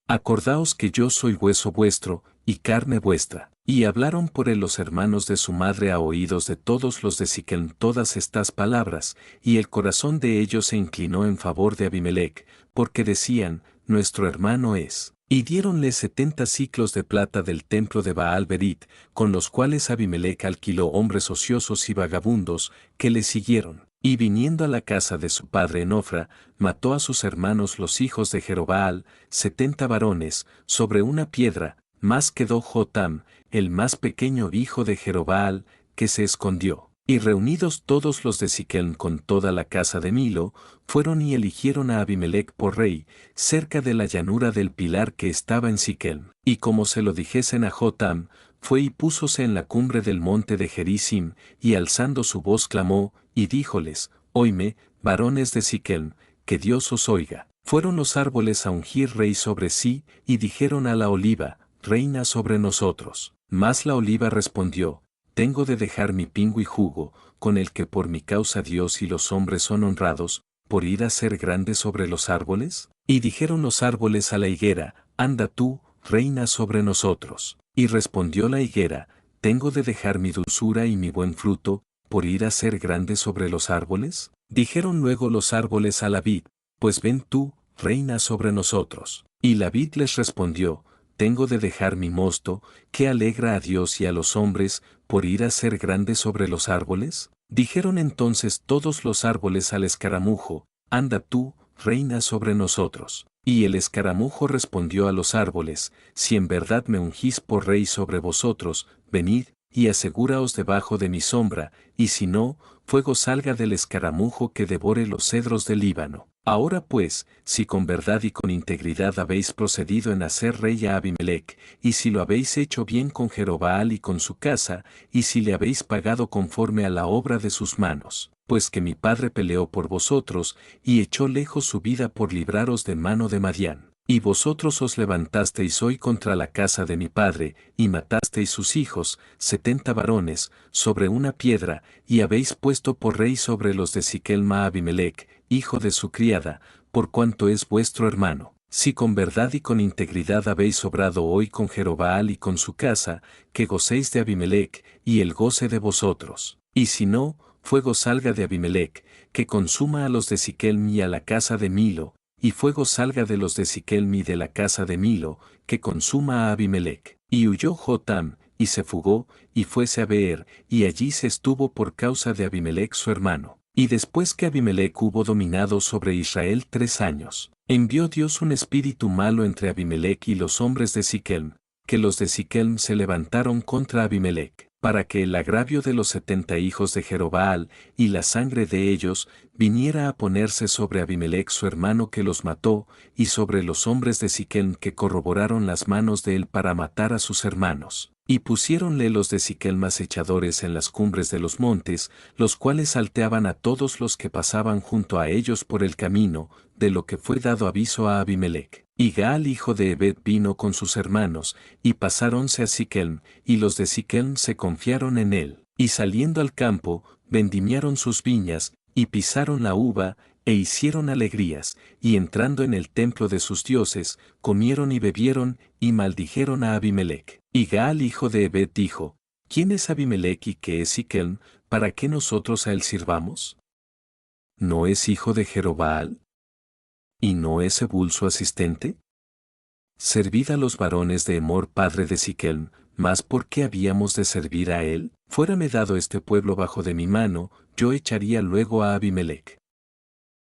Acordaos que yo soy hueso vuestro, y carne vuestra. Y hablaron por él los hermanos de su madre a oídos de todos los de Siquem todas estas palabras, y el corazón de ellos se inclinó en favor de Abimelech, porque decían, nuestro hermano es. Y diéronle 70 siclos de plata del templo de Baal-Berit, con los cuales Abimelech alquiló hombres ociosos y vagabundos, que le siguieron. Y viniendo a la casa de su padre en Ofra, mató a sus hermanos los hijos de Jerobaal, 70 varones, sobre una piedra, mas quedó Jotam, el más pequeño hijo de Jerobaal, que se escondió. Y reunidos todos los de Siquem con toda la casa de Milo, fueron y eligieron a Abimelech por rey, cerca de la llanura del pilar que estaba en Siquem. Y como se lo dijesen a Jotam, fue y púsose en la cumbre del monte de Gerizim, y alzando su voz clamó, y díjoles, oíme, varones de Siquem, que Dios os oiga. Fueron los árboles a ungir rey sobre sí, y dijeron a la oliva, reina sobre nosotros. Mas la oliva respondió, tengo de dejar mi pingo y jugo, con el que por mi causa Dios y los hombres son honrados, por ir a ser grande sobre los árboles? Y dijeron los árboles a la higuera, anda tú, reina sobre nosotros. Y respondió la higuera, tengo de dejar mi dulzura y mi buen fruto, por ir a ser grande sobre los árboles? Dijeron luego los árboles a la vid, pues ven tú, reina sobre nosotros. Y la vid les respondió, tengo de dejar mi mosto, que alegra a Dios y a los hombres, por ir a ser grande sobre los árboles? Dijeron entonces todos los árboles al escaramujo, anda tú, reina sobre nosotros. Y el escaramujo respondió a los árboles, si en verdad me ungís por rey sobre vosotros, venid, y asegúraos debajo de mi sombra, y si no, fuego salga del escaramujo que devore los cedros del Líbano. Ahora pues, si con verdad y con integridad habéis procedido en hacer rey a Abimelech, y si lo habéis hecho bien con Jerobaal y con su casa, y si le habéis pagado conforme a la obra de sus manos, pues que mi padre peleó por vosotros, y echó lejos su vida por libraros de mano de Madián. Y vosotros os levantasteis hoy contra la casa de mi padre, y matasteis sus hijos, 70 varones, sobre una piedra, y habéis puesto por rey sobre los de Siquem a Abimelech, hijo de su criada, por cuanto es vuestro hermano. Si con verdad y con integridad habéis obrado hoy con Jerobaal y con su casa, que gocéis de Abimelech, y él goce de vosotros. Y si no, fuego salga de Abimelech, que consuma a los de Siquem y a la casa de Milo, y fuego salga de los de Siquem y de la casa de Milo, que consuma a Abimelech. Y huyó Jotam, y se fugó, y fuese a Beer, y allí se estuvo por causa de Abimelech su hermano. Y después que Abimelech hubo dominado sobre Israel 3 años, envió Dios un espíritu malo entre Abimelech y los hombres de Siquem, que los de Siquem se levantaron contra Abimelech, para que el agravio de los 70 hijos de Jerobaal, y la sangre de ellos, viniera a ponerse sobre Abimelech su hermano que los mató, y sobre los hombres de Siquem que corroboraron las manos de él para matar a sus hermanos. Y pusiéronle los de Siquem acechadores en las cumbres de los montes, los cuales salteaban a todos los que pasaban junto a ellos por el camino, de lo que fue dado aviso a Abimelech. Y Gaal hijo de Ebed vino con sus hermanos, y pasáronse a Siquem, y los de Siquem se confiaron en él. Y saliendo al campo, vendimiaron sus viñas, y pisaron la uva, e hicieron alegrías, y entrando en el templo de sus dioses, comieron y bebieron, y maldijeron a Abimelech. Y Gaal hijo de Ebed dijo, ¿quién es Abimelech y qué es Siquem, para que nosotros a él sirvamos? ¿No es hijo de Jerobaal? ¿Y no es Zebul su asistente? Servid a los varones de Emor padre de Siquem, mas ¿por qué habíamos de servir a él? Fuérame dado este pueblo bajo de mi mano, yo echaría luego a Abimelech.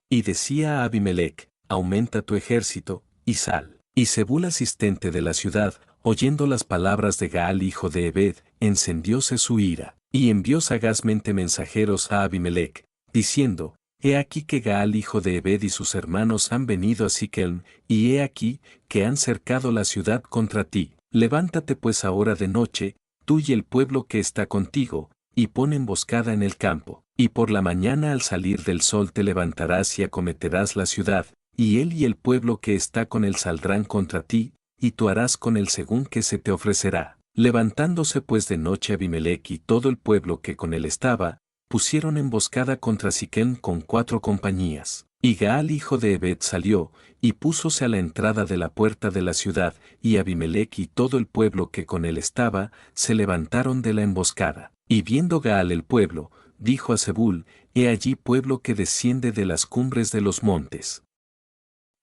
Y decía a Abimelech, aumenta tu ejército, y sal. Y Zebul asistente de la ciudad, oyendo las palabras de Gaal hijo de Ebed, encendióse su ira, y envió sagazmente mensajeros a Abimelech, diciendo, he aquí que Gaal hijo de Ebed y sus hermanos han venido a Siquem, y he aquí que han cercado la ciudad contra ti. Levántate pues ahora de noche, tú y el pueblo que está contigo, y pon emboscada en el campo. Y por la mañana al salir del sol te levantarás y acometerás la ciudad, y él y el pueblo que está con él saldrán contra ti, y tú harás con él según que se te ofrecerá. Levantándose pues de noche Abimelech y todo el pueblo que con él estaba, pusieron emboscada contra Siquem con 4 compañías. Y Gaal hijo de Ebed salió, y púsose a la entrada de la puerta de la ciudad, y Abimelech y todo el pueblo que con él estaba, se levantaron de la emboscada. Y viendo Gaal el pueblo, dijo a Zebul: He allí pueblo que desciende de las cumbres de los montes.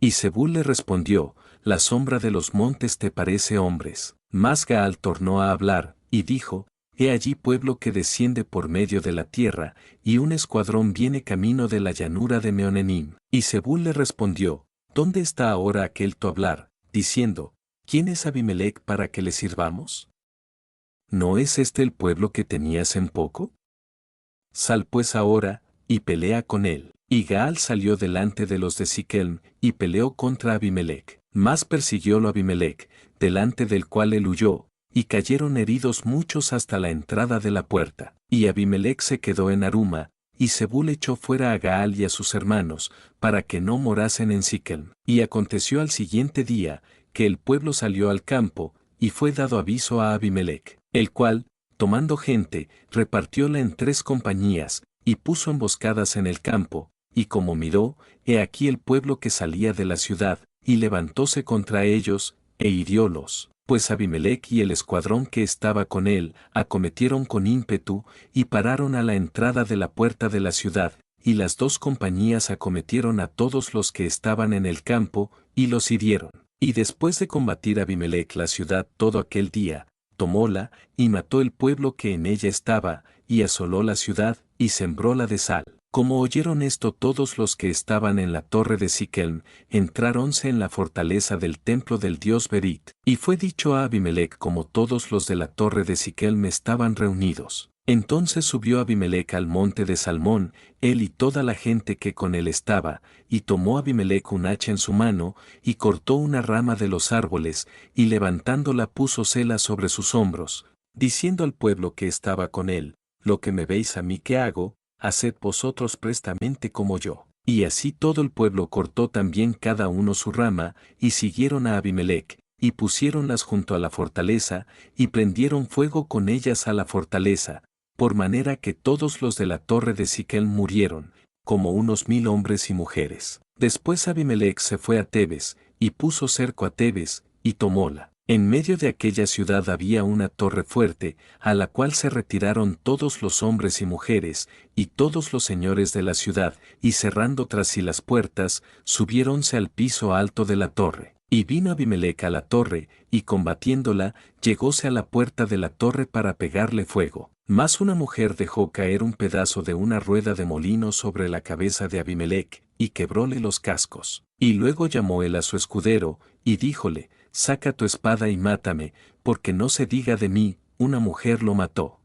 Y Zebul le respondió: La sombra de los montes te parece hombres. Mas Gaal tornó a hablar, y dijo: He allí pueblo que desciende por medio de la tierra, y un escuadrón viene camino de la llanura de Meonenim. Y Zebul le respondió: ¿Dónde está ahora aquel tu hablar, diciendo: ¿Quién es Abimelech para que le sirvamos? ¿No es este el pueblo que tenías en poco? Sal pues ahora, y pelea con él. Y Gaal salió delante de los de Siquem, y peleó contra Abimelech. Mas persiguiólo Abimelech, delante del cual él huyó, y cayeron heridos muchos hasta la entrada de la puerta. Y Abimelech se quedó en Aruma, y Zebul echó fuera a Gaal y a sus hermanos, para que no morasen en Siquem. Y aconteció al siguiente día, que el pueblo salió al campo, y fue dado aviso a Abimelech, el cual, tomando gente, repartióla en 3 compañías, y puso emboscadas en el campo, y como miró, he aquí el pueblo que salía de la ciudad, y levantóse contra ellos, e hiriólos, pues Abimelech y el escuadrón que estaba con él, acometieron con ímpetu, y pararon a la entrada de la puerta de la ciudad, y las 2 compañías acometieron a todos los que estaban en el campo, y los hirieron. Y después de combatir Abimelech la ciudad todo aquel día, tomóla, y mató el pueblo que en ella estaba, y asoló la ciudad, y sembróla de sal. Como oyeron esto todos los que estaban en la torre de Siquem, entráronse en la fortaleza del templo del dios Berit. Y fue dicho a Abimelech como todos los de la torre de Siquem estaban reunidos. Entonces subió Abimelech al monte de Salmón, él y toda la gente que con él estaba, y tomó Abimelech un hacha en su mano, y cortó una rama de los árboles, y levantándola púsosela sobre sus hombros, diciendo al pueblo que estaba con él: Lo que me veis a mí que hago, haced vosotros prestamente como yo. Y así todo el pueblo cortó también cada uno su rama, y siguieron a Abimelech, y pusiéronlas junto a la fortaleza, y prendieron fuego con ellas a la fortaleza, por manera que todos los de la torre de Siquem murieron, como unos 1000 hombres y mujeres. Después Abimelech se fue a Tebes, y puso cerco a Tebes, y tomóla. En medio de aquella ciudad había una torre fuerte, a la cual se retiraron todos los hombres y mujeres, y todos los señores de la ciudad, y cerrando tras sí las puertas, subiéronse al piso alto de la torre. Y vino Abimelech a la torre, y combatiéndola, llegóse a la puerta de la torre para pegarle fuego. Mas una mujer dejó caer un pedazo de una rueda de molino sobre la cabeza de Abimelech, y quebróle los cascos. Y luego llamó él a su escudero, y díjole: Saca tu espada y mátame, porque no se diga de mí, una mujer lo mató.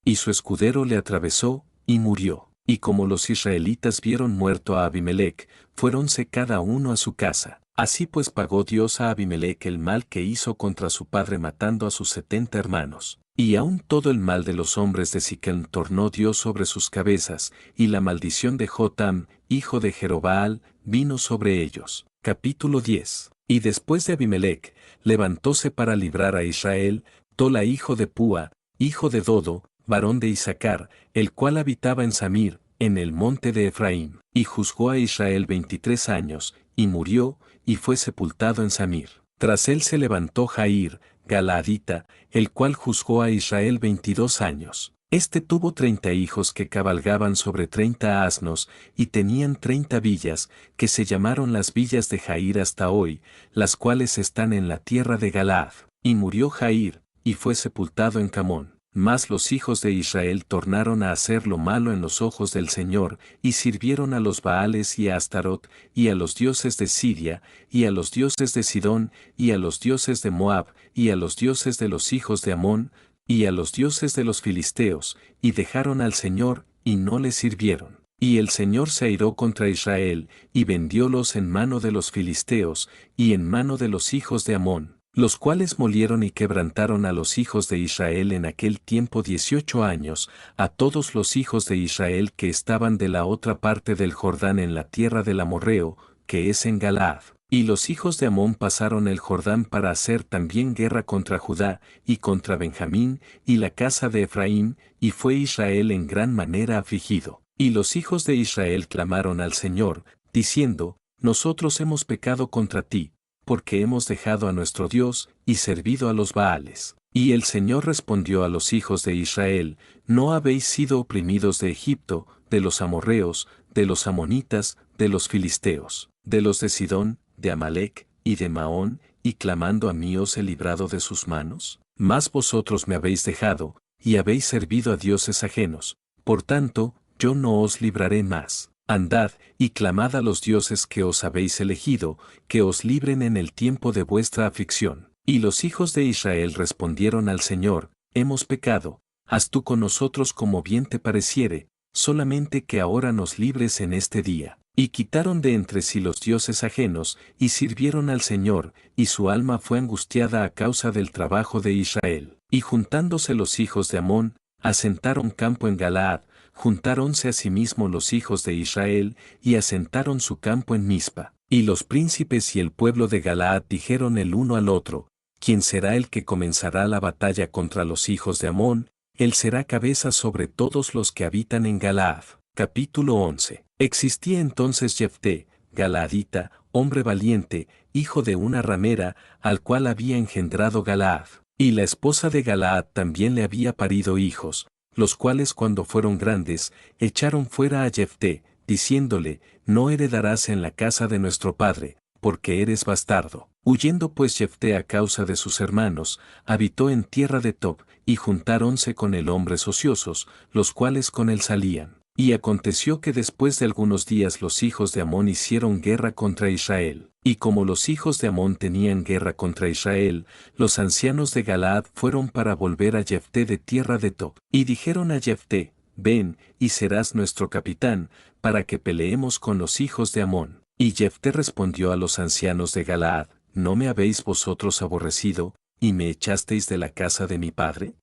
Y su escudero le atravesó, y murió. Y como los israelitas vieron muerto a Abimelech, fuéronse cada uno a su casa. Así pues pagó Dios a Abimelech el mal que hizo contra su padre matando a sus 70 hermanos. Y aun todo el mal de los hombres de Siquem tornó Dios sobre sus cabezas, y la maldición de Jotam, hijo de Jerobaal, vino sobre ellos. Capítulo 10. Y después de Abimelech, levantóse para librar a Israel, Tola hijo de Púa, hijo de Dodo, varón de Isacar, el cual habitaba en Samir, en el monte de Efraín, y juzgó a Israel 23 años, y murió, y fue sepultado en Samir. Tras él se levantó Jair, Galaadita, el cual juzgó a Israel 22 años. Este tuvo 30 hijos que cabalgaban sobre 30 asnos, y tenían 30 villas, que se llamaron las villas de Jair hasta hoy, las cuales están en la tierra de Galaad. Y murió Jair, y fue sepultado en Camón. Mas los hijos de Israel tornaron a hacer lo malo en los ojos del Señor, y sirvieron a los Baales y a Astarot, y a los dioses de Siria, y a los dioses de Sidón, y a los dioses de Moab, y a los dioses de los hijos de Amón, y a los dioses de los filisteos, y dejaron al Señor, y no le sirvieron. Y el Señor se airó contra Israel, y vendiólos en mano de los filisteos, y en mano de los hijos de Amón, los cuales molieron y quebrantaron a los hijos de Israel en aquel tiempo 18 años, a todos los hijos de Israel que estaban de la otra parte del Jordán en la tierra del Amorreo, que es en Galaad. Y los hijos de Amón pasaron el Jordán para hacer también guerra contra Judá, y contra Benjamín, y la casa de Efraín, y fue Israel en gran manera afligido. Y los hijos de Israel clamaron al Señor, diciendo, nosotros hemos pecado contra ti, porque hemos dejado a nuestro Dios y servido a los Baales. Y el Señor respondió a los hijos de Israel, no habéis sido oprimidos de Egipto, de los amorreos, de los amonitas, de los filisteos, de los de Sidón, de Amalec, y de Maón, y clamando a mí os he librado de sus manos. Mas vosotros me habéis dejado, y habéis servido a dioses ajenos, por tanto, yo no os libraré más. Andad, y clamad a los dioses que os habéis elegido, que os libren en el tiempo de vuestra aflicción. Y los hijos de Israel respondieron al Señor, hemos pecado, haz tú con nosotros como bien te pareciere, solamente que ahora nos libres en este día. Y quitaron de entre sí los dioses ajenos, y sirvieron al Señor, y su alma fue angustiada a causa del trabajo de Israel. Y juntándose los hijos de Amón, asentaron campo en Galaad, juntáronse asimismo los hijos de Israel, y asentaron su campo en Mizpa. Y los príncipes y el pueblo de Galaad dijeron el uno al otro, ¿quién será el que comenzará la batalla contra los hijos de Amón? Él será cabeza sobre todos los que habitan en Galaad. Capítulo 11. Existía entonces Jefté, galaadita, hombre valiente, hijo de una ramera, al cual había engendrado Galaad. Y la esposa de Galaad también le había parido hijos, los cuales cuando fueron grandes, echaron fuera a Jefté, diciéndole, no heredarás en la casa de nuestro padre, porque eres bastardo. Huyendo pues Jefté a causa de sus hermanos, habitó en tierra de Tob, y juntáronse con él hombres ociosos, los cuales con él salían. Y aconteció que después de algunos días los hijos de Amón hicieron guerra contra Israel. Y como los hijos de Amón tenían guerra contra Israel, los ancianos de Galaad fueron para volver a Jefté de tierra de Tob. Y dijeron a Jefté, ven, y serás nuestro capitán, para que peleemos con los hijos de Amón. Y Jefté respondió a los ancianos de Galaad, ¿no me habéis vosotros aborrecido, y me echasteis de la casa de mi padre?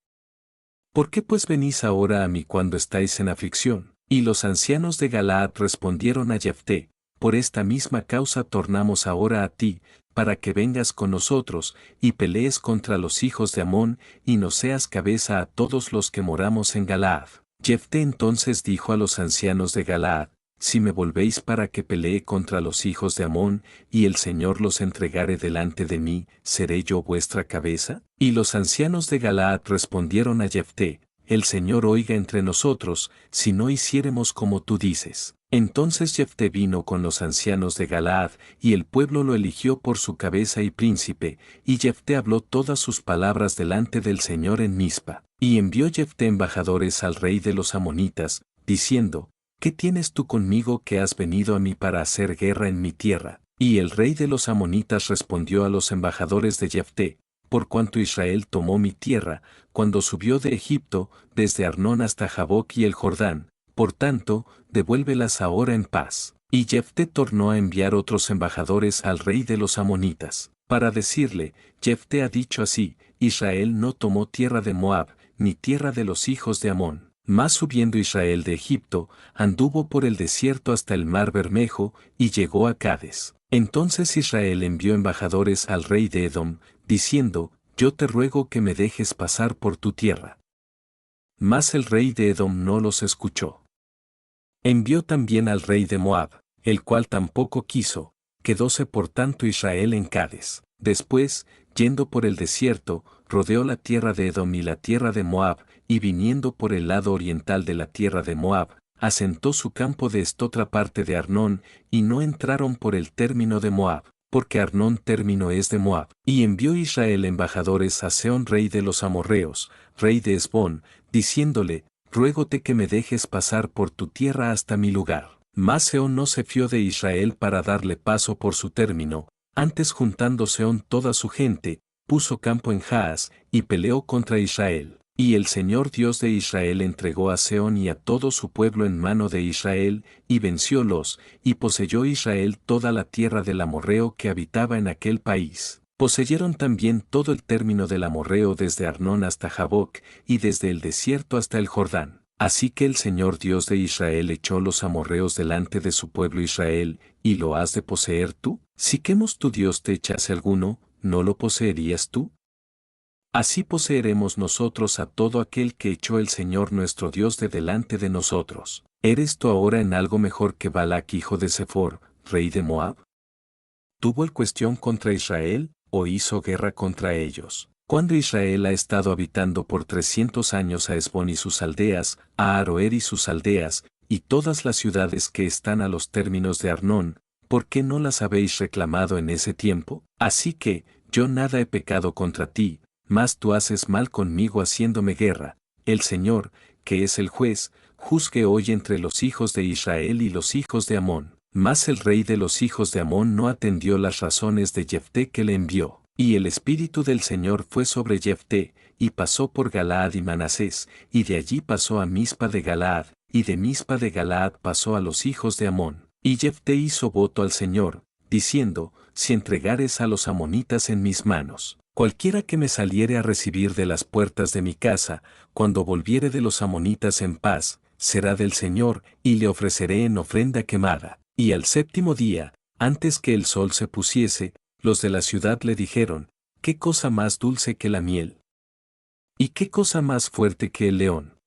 ¿Por qué pues venís ahora a mí cuando estáis en aflicción? Y los ancianos de Galaad respondieron a Jefté, por esta misma causa tornamos ahora a ti, para que vengas con nosotros, y pelees contra los hijos de Amón, y nos seas cabeza a todos los que moramos en Galaad. Jefté entonces dijo a los ancianos de Galaad, si me volvéis para que pelee contra los hijos de Amón, y el Señor los entregare delante de mí, ¿seré yo vuestra cabeza? Y los ancianos de Galaad respondieron a Jefté, el Señor oiga entre nosotros, si no hiciéremos como tú dices. Entonces Jefté vino con los ancianos de Galaad, y el pueblo lo eligió por su cabeza y príncipe, y Jefté habló todas sus palabras delante del Señor en Mizpa. Y envió Jefté embajadores al rey de los amonitas, diciendo, ¿qué tienes tú conmigo que has venido a mí para hacer guerra en mi tierra? Y el rey de los amonitas respondió a los embajadores de Jefté, por cuanto Israel tomó mi tierra, cuando subió de Egipto, desde Arnón hasta Jaboc y el Jordán, por tanto, devuélvelas ahora en paz. Y Jefté tornó a enviar otros embajadores al rey de los amonitas, para decirle, Jefté ha dicho así, Israel no tomó tierra de Moab, ni tierra de los hijos de Amón. Mas subiendo Israel de Egipto, anduvo por el desierto hasta el mar Bermejo, y llegó a Cades. Entonces Israel envió embajadores al rey de Edom, diciendo, yo te ruego que me dejes pasar por tu tierra. Mas el rey de Edom no los escuchó. Envió también al rey de Moab, el cual tampoco quiso, quedóse por tanto Israel en Cades. Después, yendo por el desierto, rodeó la tierra de Edom y la tierra de Moab, y viniendo por el lado oriental de la tierra de Moab, asentó su campo de estotra parte de Arnón, y no entraron por el término de Moab, porque Arnón término es de Moab. Y envió Israel embajadores a Sehón rey de los amorreos, rey de Hesbón, diciéndole, ruégote que me dejes pasar por tu tierra hasta mi lugar. Mas Sehón no se fió de Israel para darle paso por su término, antes juntando Sehón toda su gente, puso campo en Jaaz, y peleó contra Israel. Y el Señor Dios de Israel entregó a Sehón y a todo su pueblo en mano de Israel, y venciólos, y poseyó Israel toda la tierra del amorreo que habitaba en aquel país. Poseyeron también todo el término del amorreo desde Arnón hasta Jaboc, y desde el desierto hasta el Jordán. Así que el Señor Dios de Israel echó los amorreos delante de su pueblo Israel, ¿y lo has de poseer tú? Si Quemos tu Dios te echase alguno, ¿no lo poseerías tú? Así poseeremos nosotros a todo aquel que echó el Señor nuestro Dios de delante de nosotros. ¿Eres tú ahora en algo mejor que Balac hijo de Sefor, rey de Moab? ¿Tuvo el cuestión contra Israel, o hizo guerra contra ellos? Cuando Israel ha estado habitando por 300 años a Hesbón y sus aldeas, a Aroer y sus aldeas, y todas las ciudades que están a los términos de Arnón, ¿por qué no las habéis reclamado en ese tiempo? Así que, yo nada he pecado contra ti, mas tú haces mal conmigo haciéndome guerra. El Señor, que es el juez, juzgue hoy entre los hijos de Israel y los hijos de Amón. Mas el rey de los hijos de Amón no atendió las razones de Jefté que le envió. Y el espíritu del Señor fue sobre Jefté, y pasó por Galaad y Manasés, y de allí pasó a Mizpa de Galaad, y de Mizpa de Galaad pasó a los hijos de Amón. Y Jefté hizo voto al Señor, diciendo, si entregares a los amonitas en mis manos, cualquiera que me saliere a recibir de las puertas de mi casa, cuando volviere de los amonitas en paz, será del Señor, y le ofreceré en ofrenda quemada. Y al séptimo día, antes que el sol se pusiese, los de la ciudad le dijeron, ¿qué cosa más dulce que la miel? ¿Y qué cosa más fuerte que el león?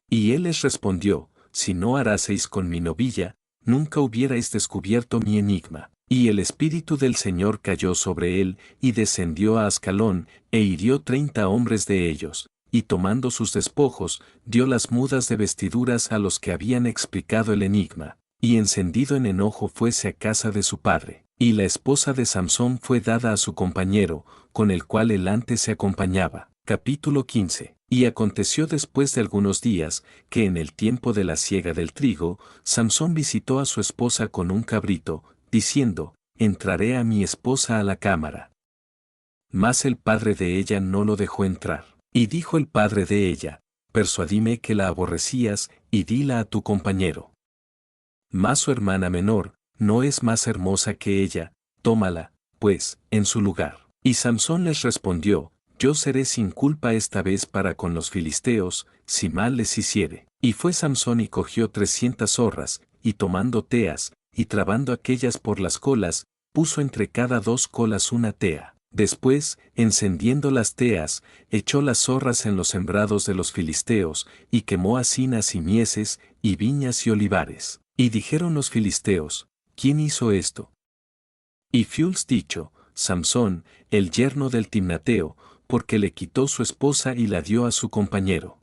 Y él les respondió, si no haraseis con mi novilla, nunca hubierais descubierto mi enigma. Y el espíritu del Señor cayó sobre él, y descendió a Ascalón, e hirió 30 hombres de ellos, y tomando sus despojos, dio las mudas de vestiduras a los que habían explicado el enigma, y encendido en enojo fuese a casa de su padre. Y la esposa de Samsón fue dada a su compañero, con el cual él antes se acompañaba. Capítulo 15. Y aconteció después de algunos días, que en el tiempo de la siega del trigo, Samsón visitó a su esposa con un cabrito, diciendo, entraré a mi esposa a la cámara. Mas el padre de ella no lo dejó entrar. Y dijo el padre de ella, persuadime que la aborrecías, y dila a tu compañero. Mas su hermana menor, no es más hermosa que ella, tómala, pues, en su lugar. Y Samsón les respondió, yo seré sin culpa esta vez para con los filisteos, si mal les hiciere. Y fue Samsón y cogió 300 zorras, y tomando teas, y trabando aquellas por las colas, puso entre cada 2 colas una tea. Después, encendiendo las teas, echó las zorras en los sembrados de los filisteos, y quemó hacinas y mieses, y viñas y olivares. Y dijeron los filisteos, ¿quién hizo esto? Y Fiuls dicho, Samsón, el yerno del Timnateo, porque le quitó su esposa y la dio a su compañero.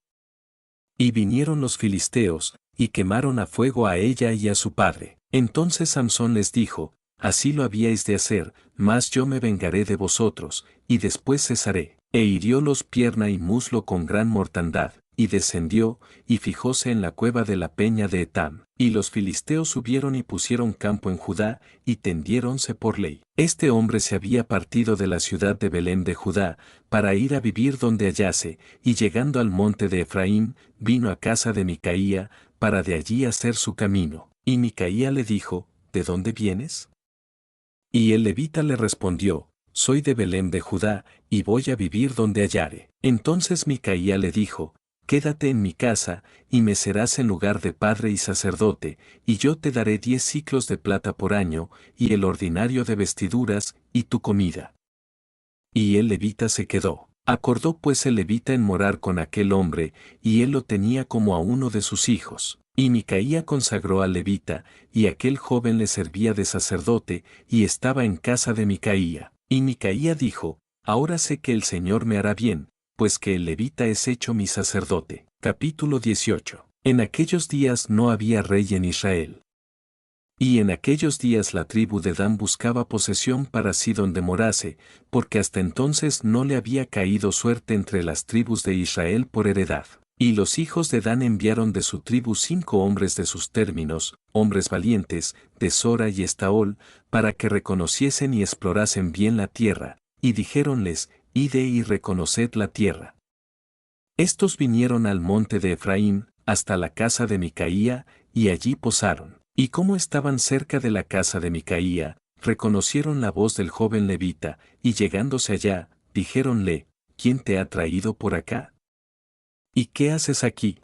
Y vinieron los filisteos, y quemaron a fuego a ella y a su padre. Entonces Samsón les dijo, así lo habíais de hacer, mas yo me vengaré de vosotros, y después cesaré. E hiriólos pierna y muslo con gran mortandad, y descendió, y fijóse en la cueva de la peña de Etam. Y los filisteos subieron y pusieron campo en Judá, y tendiéronse por ley. Este hombre se había partido de la ciudad de Belén de Judá, para ir a vivir donde hallase, y llegando al monte de Efraín, vino a casa de Micaía, para de allí hacer su camino. Y Micaía le dijo, ¿de dónde vienes? Y el levita le respondió, soy de Belén de Judá, y voy a vivir donde hallare. Entonces Micaía le dijo, quédate en mi casa, y me serás en lugar de padre y sacerdote, y yo te daré 10 siclos de plata por año, y el ordinario de vestiduras, y tu comida. Y el levita se quedó. Acordó pues el levita en morar con aquel hombre, y él lo tenía como a uno de sus hijos. Y Micaía consagró al levita, y aquel joven le servía de sacerdote, y estaba en casa de Micaía. Y Micaía dijo, ahora sé que el Señor me hará bien, pues que el levita es hecho mi sacerdote. Capítulo 18. En aquellos días no había rey en Israel. Y en aquellos días la tribu de Dan buscaba posesión para sí donde morase, porque hasta entonces no le había caído suerte entre las tribus de Israel por heredad. Y los hijos de Dan enviaron de su tribu 5 hombres de sus términos, hombres valientes, de Sora y Estaol, para que reconociesen y explorasen bien la tierra, y dijéronles, ide y reconoced la tierra. Estos vinieron al monte de Efraín, hasta la casa de Micaía, y allí posaron. Y como estaban cerca de la casa de Micaía, reconocieron la voz del joven levita, y llegándose allá, dijéronle, ¿quién te ha traído por acá? ¿Y qué haces aquí?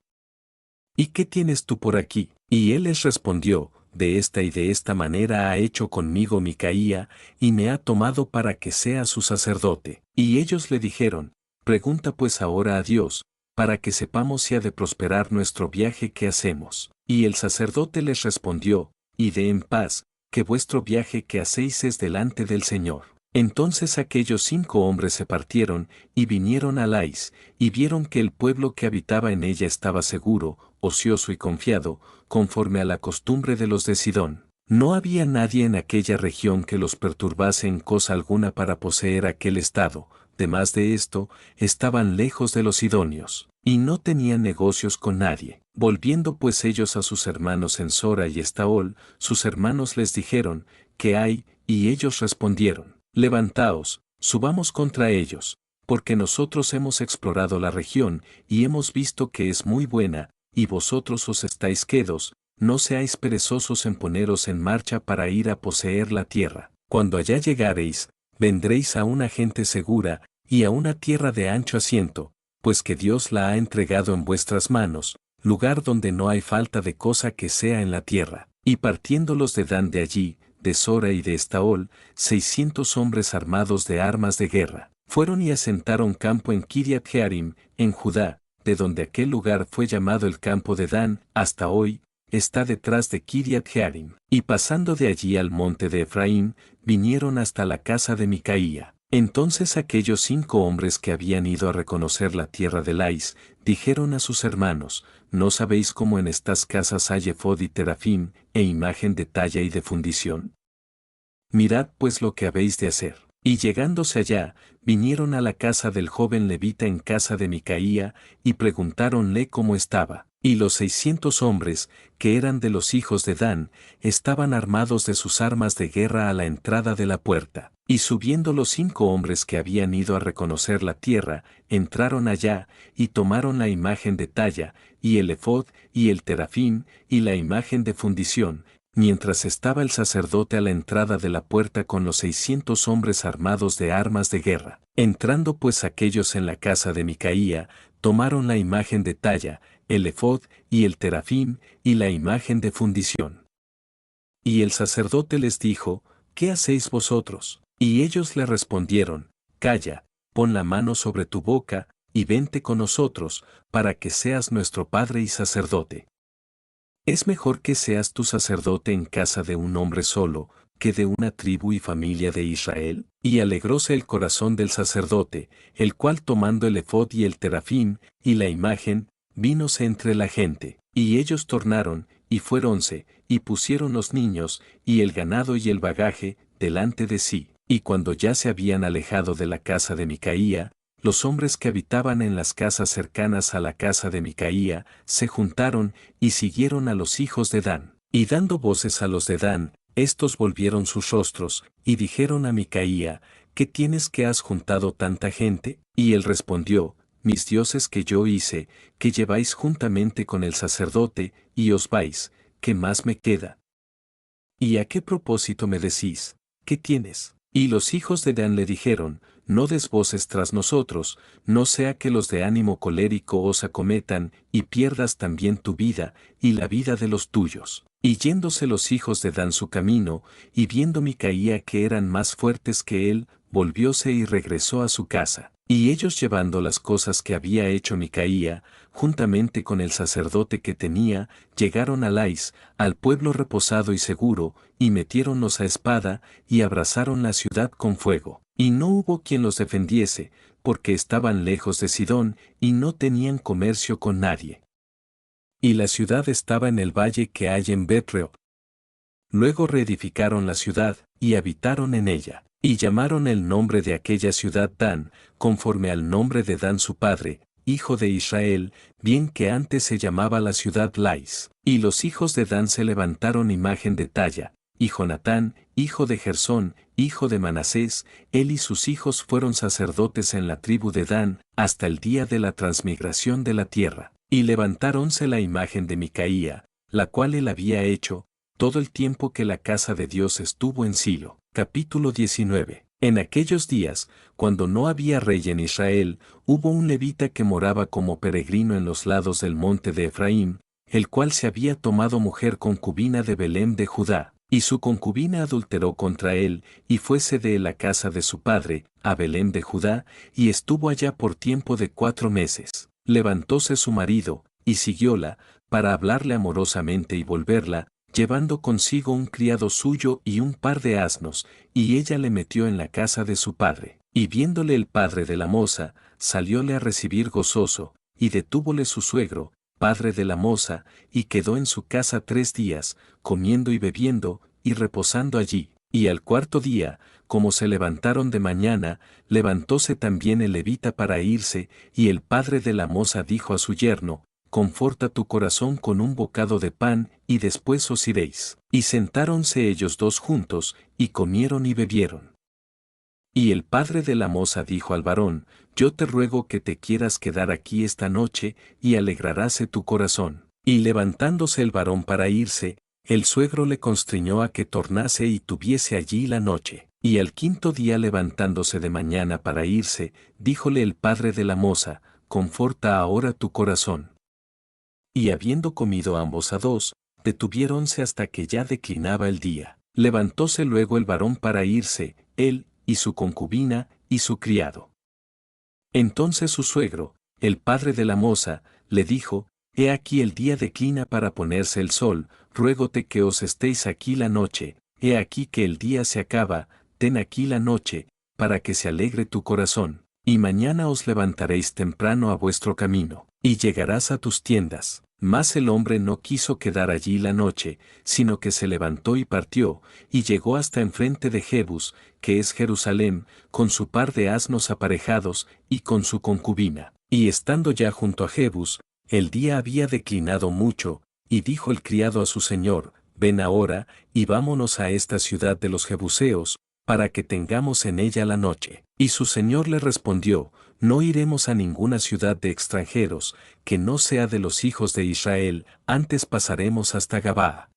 ¿Y qué tienes tú por aquí? Y él les respondió, de esta y de esta manera ha hecho conmigo Micaía, y me ha tomado para que sea su sacerdote. Y ellos le dijeron, pregunta pues ahora a Dios, para que sepamos si ha de prosperar nuestro viaje que hacemos. Y el sacerdote les respondió, id en paz, que vuestro viaje que hacéis es delante del Señor. Entonces aquellos 5 hombres se partieron, y vinieron a Lais, y vieron que el pueblo que habitaba en ella estaba seguro, ocioso y confiado, conforme a la costumbre de los de Sidón. No había nadie en aquella región que los perturbase en cosa alguna para poseer aquel estado. Demás de esto, estaban lejos de los sidonios, y no tenían negocios con nadie. Volviendo pues ellos a sus hermanos en Sora y Estaol, sus hermanos les dijeron, ¿qué hay? Y ellos respondieron, levantaos, subamos contra ellos, porque nosotros hemos explorado la región, y hemos visto que es muy buena, y vosotros os estáis quedos, no seáis perezosos en poneros en marcha para ir a poseer la tierra. Cuando allá llegareis, vendréis a una gente segura, y a una tierra de ancho asiento, pues que Dios la ha entregado en vuestras manos, lugar donde no hay falta de cosa que sea en la tierra. Y partiendo los de Dan de allí, de Sora y de Estaol, 600 hombres armados de armas de guerra, fueron y asentaron campo en Kiriat Jearim, en Judá, de donde aquel lugar fue llamado el campo de Dan, hasta hoy, está detrás de Kiriat Jearim. Y pasando de allí al monte de Efraín, vinieron hasta la casa de Micaía. Entonces aquellos 5 hombres que habían ido a reconocer la tierra de Lais, dijeron a sus hermanos, ¿no sabéis cómo en estas casas hay efod y terafim, e imagen de talla y de fundición? Mirad pues lo que habéis de hacer. Y llegándose allá, vinieron a la casa del joven levita en casa de Micaía, y preguntáronle cómo estaba. Y los 600 hombres, que eran de los hijos de Dan, estaban armados de sus armas de guerra a la entrada de la puerta. Y subiendo los 5 hombres que habían ido a reconocer la tierra, entraron allá, y tomaron la imagen de talla, y el efod, y el terafim, y la imagen de fundición, mientras estaba el sacerdote a la entrada de la puerta con los 600 hombres armados de armas de guerra. Entrando pues aquellos en la casa de Micaía, tomaron la imagen de talla, el efod, y el terafim, y la imagen de fundición. Y el sacerdote les dijo, ¿qué hacéis vosotros? Y ellos le respondieron, calla, pon la mano sobre tu boca, y vente con nosotros, para que seas nuestro padre y sacerdote. Es mejor que seas tu sacerdote en casa de un hombre solo, que de una tribu y familia de Israel. Y alegróse el corazón del sacerdote, el cual tomando el efod y el terafim, y la imagen, vínose entre la gente. Y ellos tornaron, y fuéronse, y pusieron los niños, y el ganado y el bagaje, delante de sí. Y cuando ya se habían alejado de la casa de Micaía, los hombres que habitaban en las casas cercanas a la casa de Micaía, se juntaron, y siguieron a los hijos de Dan. Y dando voces a los de Dan, estos volvieron sus rostros, y dijeron a Micaía, ¿qué tienes que has juntado tanta gente? Y él respondió, mis dioses que yo hice, que lleváis juntamente con el sacerdote, y os vais, ¿qué más me queda? ¿Y a qué propósito me decís? ¿Qué tienes? Y los hijos de Dan le dijeron, no des voces tras nosotros, no sea que los de ánimo colérico os acometan, y pierdas también tu vida, y la vida de los tuyos. Y yéndose los hijos de Dan su camino, y viendo Micaía que eran más fuertes que él, volvióse y regresó a su casa. Y ellos llevando las cosas que había hecho Micaía, juntamente con el sacerdote que tenía, llegaron a Lais, al pueblo reposado y seguro, y metiéronlos a espada, y abrazaron la ciudad con fuego. Y no hubo quien los defendiese, porque estaban lejos de Sidón, y no tenían comercio con nadie. Y la ciudad estaba en el valle que hay en Betreo. Luego reedificaron la ciudad, y habitaron en ella. Y llamaron el nombre de aquella ciudad Dan, conforme al nombre de Dan su padre, hijo de Israel, bien que antes se llamaba la ciudad Lais. Y los hijos de Dan se levantaron imagen de talla, y Jonatán, hijo de Gersón, hijo de Manasés, él y sus hijos fueron sacerdotes en la tribu de Dan, hasta el día de la transmigración de la tierra. Y levantáronse la imagen de Micaía, la cual él había hecho, todo el tiempo que la casa de Dios estuvo en Silo. Capítulo 19. En aquellos días, cuando no había rey en Israel, hubo un levita que moraba como peregrino en los lados del monte de Efraín, el cual se había tomado mujer concubina de Belén de Judá, y su concubina adulteró contra él, y fuese de la casa de su padre, a Belén de Judá, y estuvo allá por tiempo de 4 meses. Levantóse su marido, y siguióla, para hablarle amorosamente y volverla, llevando consigo un criado suyo y un par de asnos, y ella le metió en la casa de su padre. Y viéndole el padre de la moza, salióle a recibir gozoso, y detúvole su suegro, padre de la moza, y quedó en su casa 3 días, comiendo y bebiendo, y reposando allí. Y al cuarto día, como se levantaron de mañana, levantóse también el levita para irse, y el padre de la moza dijo a su yerno, conforta tu corazón con un bocado de pan, y después os iréis. Y sentáronse ellos dos juntos, y comieron y bebieron. Y el padre de la moza dijo al varón, yo te ruego que te quieras quedar aquí esta noche, y alegraráse tu corazón. Y levantándose el varón para irse, el suegro le constriñó a que tornase y tuviese allí la noche. Y al quinto día levantándose de mañana para irse, díjole el padre de la moza, conforta ahora tu corazón. Y habiendo comido ambos a dos, detuviéronse hasta que ya declinaba el día. Levantóse luego el varón para irse, él, y su concubina, y su criado. Entonces su suegro, el padre de la moza, le dijo, he aquí el día declina para ponerse el sol, ruégote que os estéis aquí la noche, he aquí que el día se acaba, ten aquí la noche, para que se alegre tu corazón, y mañana os levantaréis temprano a vuestro camino, y llegarás a tus tiendas. Mas el hombre no quiso quedar allí la noche, sino que se levantó y partió, y llegó hasta enfrente de Jebus, que es Jerusalén, con su par de asnos aparejados, y con su concubina. Y estando ya junto a Jebus, el día había declinado mucho, y dijo el criado a su señor, ven ahora, y vámonos a esta ciudad de los Jebuseos, para que tengamos en ella la noche. Y su señor le respondió, no iremos a ninguna ciudad de extranjeros, que no sea de los hijos de Israel, antes pasaremos hasta Gabaa.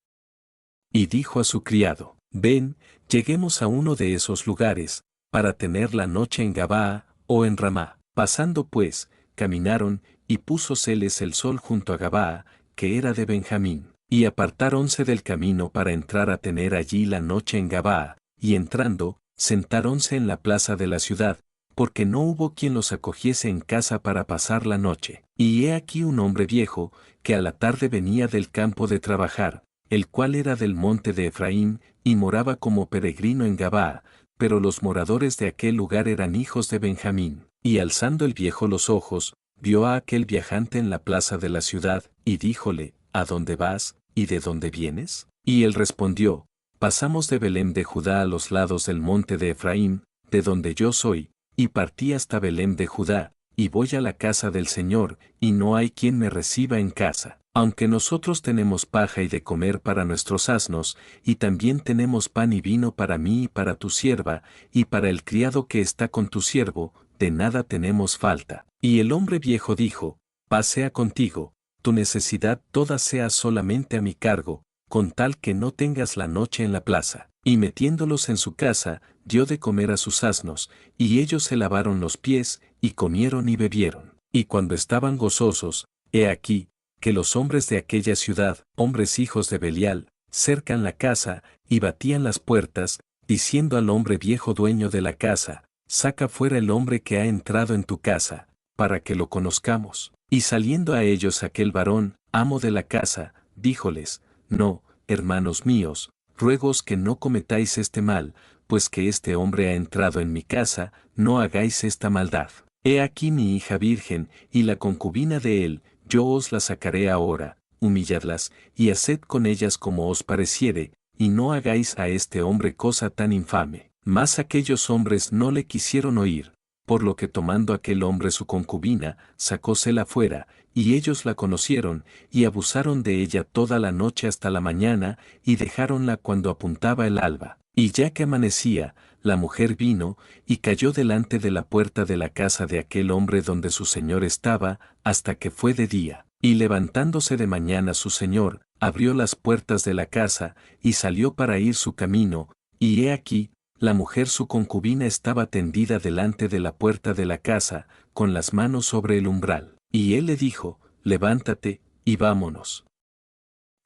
Y dijo a su criado, ven, lleguemos a uno de esos lugares, para tener la noche en Gabaa, o en Ramá. Pasando pues, caminaron, y púsoseles el sol junto a Gabaa, que era de Benjamín. Y apartáronse del camino para entrar a tener allí la noche en Gabaa, y entrando, sentáronse en la plaza de la ciudad, porque no hubo quien los acogiese en casa para pasar la noche. Y he aquí un hombre viejo, que a la tarde venía del campo de trabajar, el cual era del monte de Efraín, y moraba como peregrino en Gabaa, pero los moradores de aquel lugar eran hijos de Benjamín. Y alzando el viejo los ojos, vio a aquel viajante en la plaza de la ciudad, y díjole, ¿a dónde vas, y de dónde vienes? Y él respondió, pasamos de Belém de Judá a los lados del monte de Efraín, de donde yo soy, y partí hasta Belém de Judá, y voy a la casa del Señor, y no hay quien me reciba en casa. Aunque nosotros tenemos paja y de comer para nuestros asnos, y también tenemos pan y vino para mí y para tu sierva, y para el criado que está con tu siervo, de nada tenemos falta. Y el hombre viejo dijo, paz sea contigo, tu necesidad toda sea solamente a mi cargo, con tal que no tengas la noche en la plaza. Y metiéndolos en su casa, dio de comer a sus asnos, y ellos se lavaron los pies, y comieron y bebieron. Y cuando estaban gozosos, he aquí, que los hombres de aquella ciudad, hombres hijos de Belial, cercan la casa, y batían las puertas, diciendo al hombre viejo dueño de la casa, saca fuera el hombre que ha entrado en tu casa, para que lo conozcamos. Y saliendo a ellos aquel varón, amo de la casa, díjoles, no, hermanos míos, ruegos que no cometáis este mal, pues que este hombre ha entrado en mi casa, no hagáis esta maldad. He aquí mi hija virgen, y la concubina de él, yo os la sacaré ahora, humilladlas, y haced con ellas como os pareciere, y no hagáis a este hombre cosa tan infame. Mas aquellos hombres no le quisieron oír, por lo que tomando aquel hombre su concubina, sacósela fuera, y ellos la conocieron, y abusaron de ella toda la noche hasta la mañana, y dejáronla cuando apuntaba el alba. Y ya que amanecía, la mujer vino, y cayó delante de la puerta de la casa de aquel hombre donde su señor estaba, hasta que fue de día. Y levantándose de mañana su señor, abrió las puertas de la casa, y salió para ir su camino, y he aquí, la mujer su concubina estaba tendida delante de la puerta de la casa, con las manos sobre el umbral. Y él le dijo, levántate, y vámonos.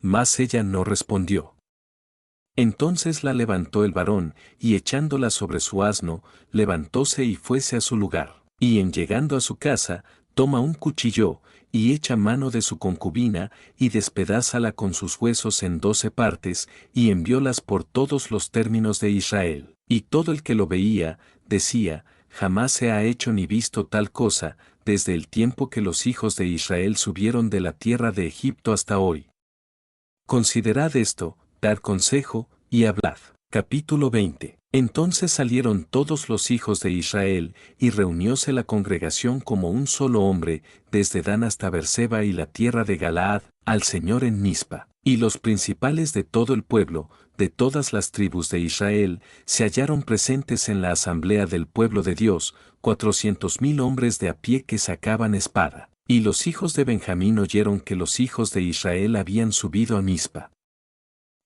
Mas ella no respondió. Entonces la levantó el varón, y echándola sobre su asno, levantóse y fuese a su lugar. Y en llegando a su casa, toma un cuchillo, y echa mano de su concubina, y despedázala con sus huesos en 12 partes, y enviólas por todos los términos de Israel. Y todo el que lo veía, decía, jamás se ha hecho ni visto tal cosa, desde el tiempo que los hijos de Israel subieron de la tierra de Egipto hasta hoy. Considerad esto, dad consejo, y hablad. Capítulo 20. Entonces salieron todos los hijos de Israel, y reunióse la congregación como un solo hombre, desde Dan hasta Beerseba y la tierra de Galaad, al Señor en Mizpa. Y los principales de todo el pueblo, de todas las tribus de Israel, se hallaron presentes en la asamblea del pueblo de Dios, 400,000 hombres de a pie que sacaban espada. Y los hijos de Benjamín oyeron que los hijos de Israel habían subido a Mizpa.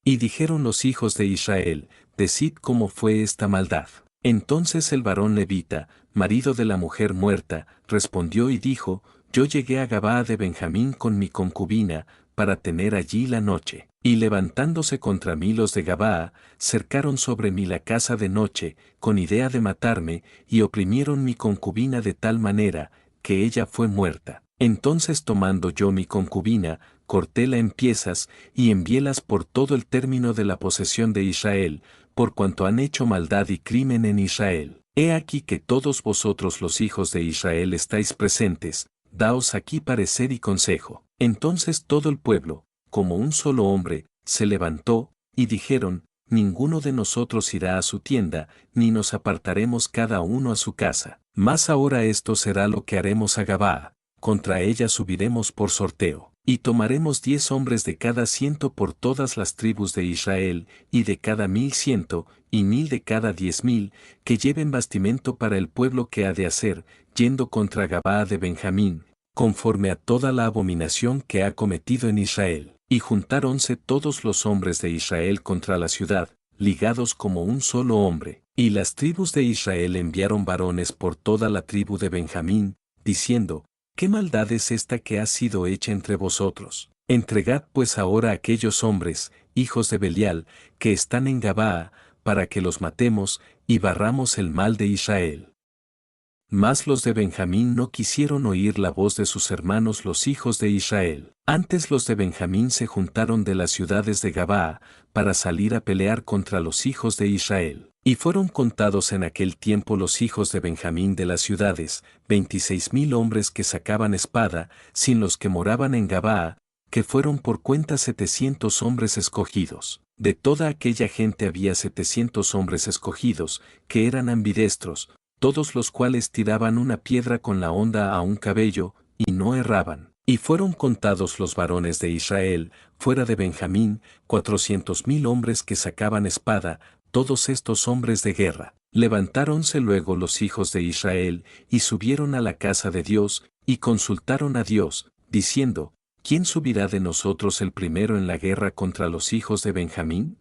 Y dijeron los hijos de Israel, decid cómo fue esta maldad. Entonces el varón levita, marido de la mujer muerta, respondió y dijo, yo llegué a Gabaa de Benjamín con mi concubina, para tener allí la noche. Y levantándose contra mí los de Gabaa, cercaron sobre mí la casa de noche, con idea de matarme, y oprimieron mi concubina de tal manera, que ella fue muerta. Entonces tomando yo mi concubina, cortéla en piezas, y enviélas por todo el término de la posesión de Israel, por cuanto han hecho maldad y crimen en Israel. He aquí que todos vosotros los hijos de Israel estáis presentes, daos aquí parecer y consejo. Entonces todo el pueblo, como un solo hombre, se levantó, y dijeron, ninguno de nosotros irá a su tienda, ni nos apartaremos cada uno a su casa. Mas ahora esto será lo que haremos a Gabaa, contra ella subiremos por sorteo. Y tomaremos 10 hombres de cada 100 por todas las tribus de Israel, y de cada 1,100, y 1,000 de cada 10,000, que lleven bastimento para el pueblo que ha de hacer, yendo contra Gabaa de Benjamín, conforme a toda la abominación que ha cometido en Israel. Y juntáronse todos los hombres de Israel contra la ciudad, ligados como un solo hombre. Y las tribus de Israel enviaron varones por toda la tribu de Benjamín, diciendo, ¿qué maldad es esta que ha sido hecha entre vosotros? Entregad pues ahora a aquellos hombres, hijos de Belial, que están en Gabaa, para que los matemos, y barramos el mal de Israel. Mas los de Benjamín no quisieron oír la voz de sus hermanos los hijos de Israel. Antes los de Benjamín se juntaron de las ciudades de Gabaa, para salir a pelear contra los hijos de Israel. Y fueron contados en aquel tiempo los hijos de Benjamín de las ciudades, 26,000 hombres que sacaban espada, sin los que moraban en Gabaa, que fueron por cuenta 700 hombres escogidos. De toda aquella gente había 700 hombres escogidos, que eran ambidestros, todos los cuales tiraban una piedra con la honda a un cabello, y no erraban. Y fueron contados los varones de Israel, fuera de Benjamín, 400,000 hombres que sacaban espada, todos estos hombres de guerra. Levantáronse luego los hijos de Israel, y subieron a la casa de Dios, y consultaron a Dios, diciendo, ¿quién subirá de nosotros el primero en la guerra contra los hijos de Benjamín?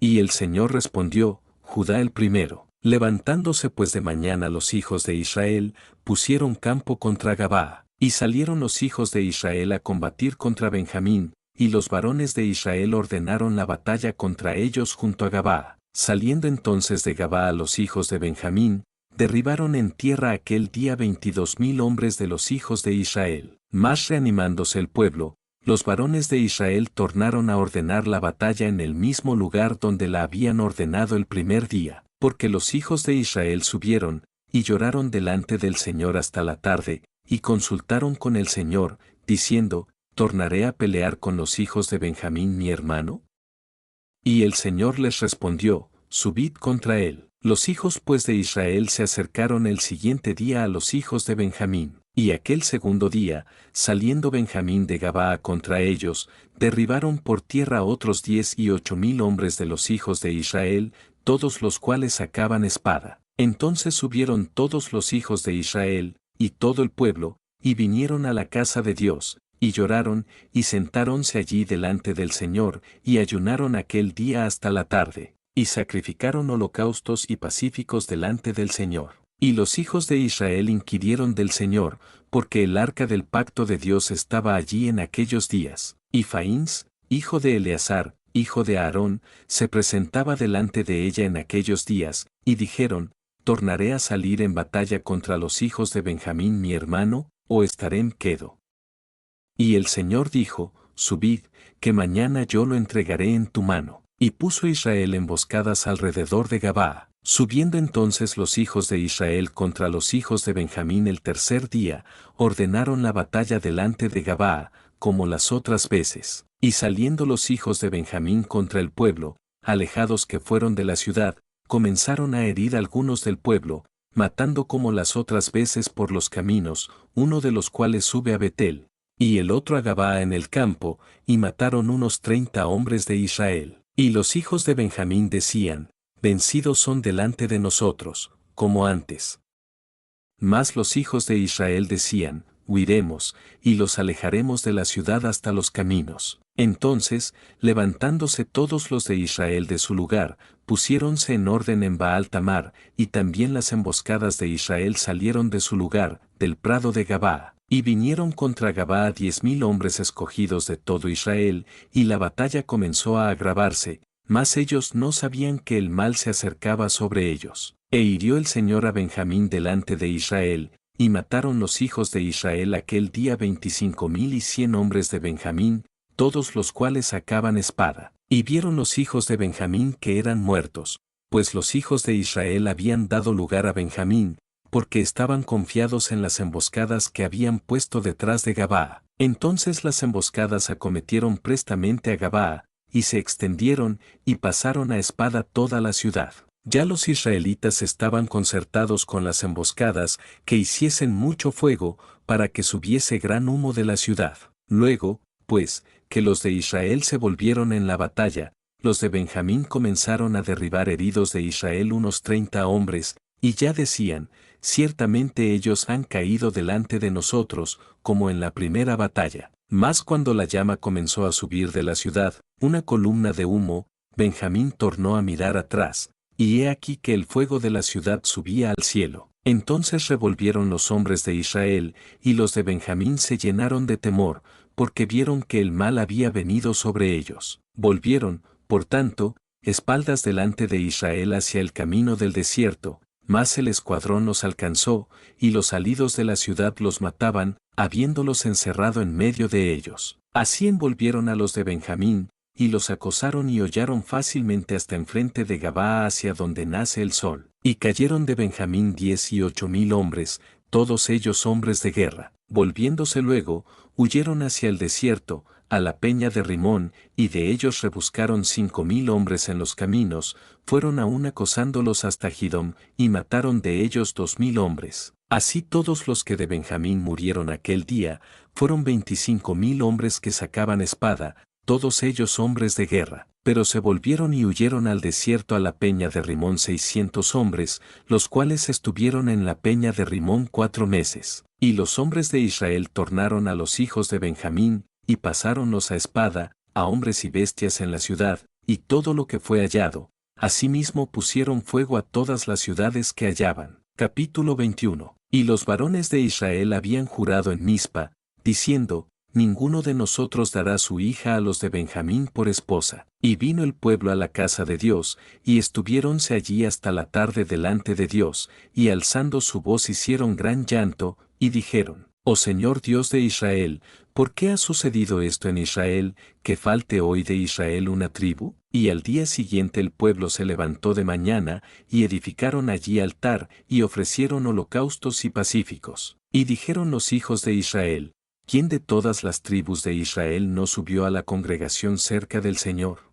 Y el Señor respondió, Judá el primero. Levantándose pues de mañana los hijos de Israel, pusieron campo contra Gabaa, y salieron los hijos de Israel a combatir contra Benjamín, y los varones de Israel ordenaron la batalla contra ellos junto a Gabaa. Saliendo entonces de Gabaa los hijos de Benjamín, derribaron en tierra aquel día 22,000 hombres de los hijos de Israel. Mas reanimándose el pueblo, los varones de Israel tornaron a ordenar la batalla en el mismo lugar donde la habían ordenado el primer día. Porque los hijos de Israel subieron, y lloraron delante del Señor hasta la tarde, y consultaron con el Señor, diciendo, ¿tornaré a pelear con los hijos de Benjamín mi hermano? Y el Señor les respondió, subid contra él. Los hijos pues de Israel se acercaron el siguiente día a los hijos de Benjamín, y aquel segundo día, saliendo Benjamín de Gabaa contra ellos, derribaron por tierra otros 18,000 hombres de los hijos de Israel, todos los cuales sacaban espada. Entonces subieron todos los hijos de Israel, y todo el pueblo, y vinieron a la casa de Dios, y lloraron, y sentáronse allí delante del Señor, y ayunaron aquel día hasta la tarde, y sacrificaron holocaustos y pacíficos delante del Señor. Y los hijos de Israel inquirieron del Señor, porque el arca del pacto de Dios estaba allí en aquellos días. Y Faíns, hijo de Eleazar, hijo de Aarón, se presentaba delante de ella en aquellos días, y dijeron, ¿tornaré a salir en batalla contra los hijos de Benjamín mi hermano, o estaré en quedo. Y el Señor dijo, subid, que mañana yo lo entregaré en tu mano. Y puso Israel emboscadas alrededor de Gabaa. Subiendo entonces los hijos de Israel contra los hijos de Benjamín el tercer día, ordenaron la batalla delante de Gabaa, como las otras veces. Y saliendo los hijos de Benjamín contra el pueblo, alejados que fueron de la ciudad, comenzaron a herir algunos del pueblo, matando como las otras veces por los caminos, uno de los cuales sube a Betel, y el otro a Gabaa en el campo, y mataron unos 30 hombres de Israel. Y los hijos de Benjamín decían, vencidos son delante de nosotros, como antes. Mas los hijos de Israel decían, huiremos, y los alejaremos de la ciudad hasta los caminos. Entonces, levantándose todos los de Israel de su lugar, pusiéronse en orden en Baal Tamar, y también las emboscadas de Israel salieron de su lugar, del prado de Gabaa. Y vinieron contra Gabaa 10,000 hombres escogidos de todo Israel, y la batalla comenzó a agravarse, mas ellos no sabían que el mal se acercaba sobre ellos. E hirió el Señor a Benjamín delante de Israel, y mataron los hijos de Israel aquel día 25,100 hombres de Benjamín, todos los cuales sacaban espada. Y vieron los hijos de Benjamín que eran muertos, pues los hijos de Israel habían dado lugar a Benjamín, porque estaban confiados en las emboscadas que habían puesto detrás de Gabaa. Entonces las emboscadas acometieron prestamente a Gabaa, y se extendieron, y pasaron a espada toda la ciudad. Ya los israelitas estaban concertados con las emboscadas, que hiciesen mucho fuego, para que subiese gran humo de la ciudad. Luego, pues, que los de Israel se volvieron en la batalla, los de Benjamín comenzaron a derribar heridos de Israel unos 30 hombres, y ya decían, ciertamente ellos han caído delante de nosotros, como en la primera batalla. Mas cuando la llama comenzó a subir de la ciudad, una columna de humo, Benjamín tornó a mirar atrás, y he aquí que el fuego de la ciudad subía al cielo. Entonces revolvieron los hombres de Israel, y los de Benjamín se llenaron de temor, porque vieron que el mal había venido sobre ellos. Volvieron, por tanto, espaldas delante de Israel hacia el camino del desierto, mas el escuadrón los alcanzó, y los salidos de la ciudad los mataban, habiéndolos encerrado en medio de ellos. Así envolvieron a los de Benjamín, y los acosaron y hollaron fácilmente hasta enfrente de Gabaa hacia donde nace el sol. Y cayeron de Benjamín 18,000 hombres, todos ellos hombres de guerra. Volviéndose luego, huyeron hacia el desierto, a la peña de Rimón, y de ellos rebuscaron 5,000 hombres en los caminos, fueron aún acosándolos hasta Gidom, y mataron de ellos 2,000 hombres. Así todos los que de Benjamín murieron aquel día, fueron 25,000 hombres que sacaban espada, todos ellos hombres de guerra. Pero se volvieron y huyeron al desierto a la peña de Rimón 600 hombres, los cuales estuvieron en la peña de Rimón 4 meses. Y los hombres de Israel tornaron a los hijos de Benjamín, y pasáronlos a espada, a hombres y bestias en la ciudad, y todo lo que fue hallado. Asimismo pusieron fuego a todas las ciudades que hallaban. Capítulo 21. Y los varones de Israel habían jurado en Mizpa, diciendo, ninguno de nosotros dará su hija a los de Benjamín por esposa. Y vino el pueblo a la casa de Dios, y estuviéronse allí hasta la tarde delante de Dios, y alzando su voz hicieron gran llanto, y dijeron, oh Señor Dios de Israel, ¿por qué ha sucedido esto en Israel, que falte hoy de Israel una tribu? Y al día siguiente el pueblo se levantó de mañana, y edificaron allí altar, y ofrecieron holocaustos y pacíficos. Y dijeron los hijos de Israel, ¿quién de todas las tribus de Israel no subió a la congregación cerca del Señor?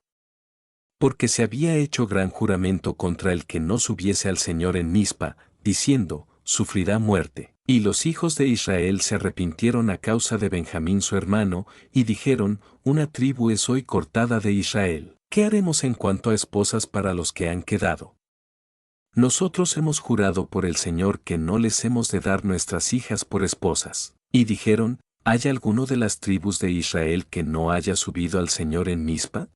Porque se había hecho gran juramento contra el que no subiese al Señor en Mizpa, diciendo, sufrirá muerte. Y los hijos de Israel se arrepintieron a causa de Benjamín su hermano, y dijeron, una tribu es hoy cortada de Israel. ¿Qué haremos en cuanto a esposas para los que han quedado? Nosotros hemos jurado por el Señor que no les hemos de dar nuestras hijas por esposas. Y dijeron, ¿hay alguno de las tribus de Israel que no haya subido al Señor en Mizpa?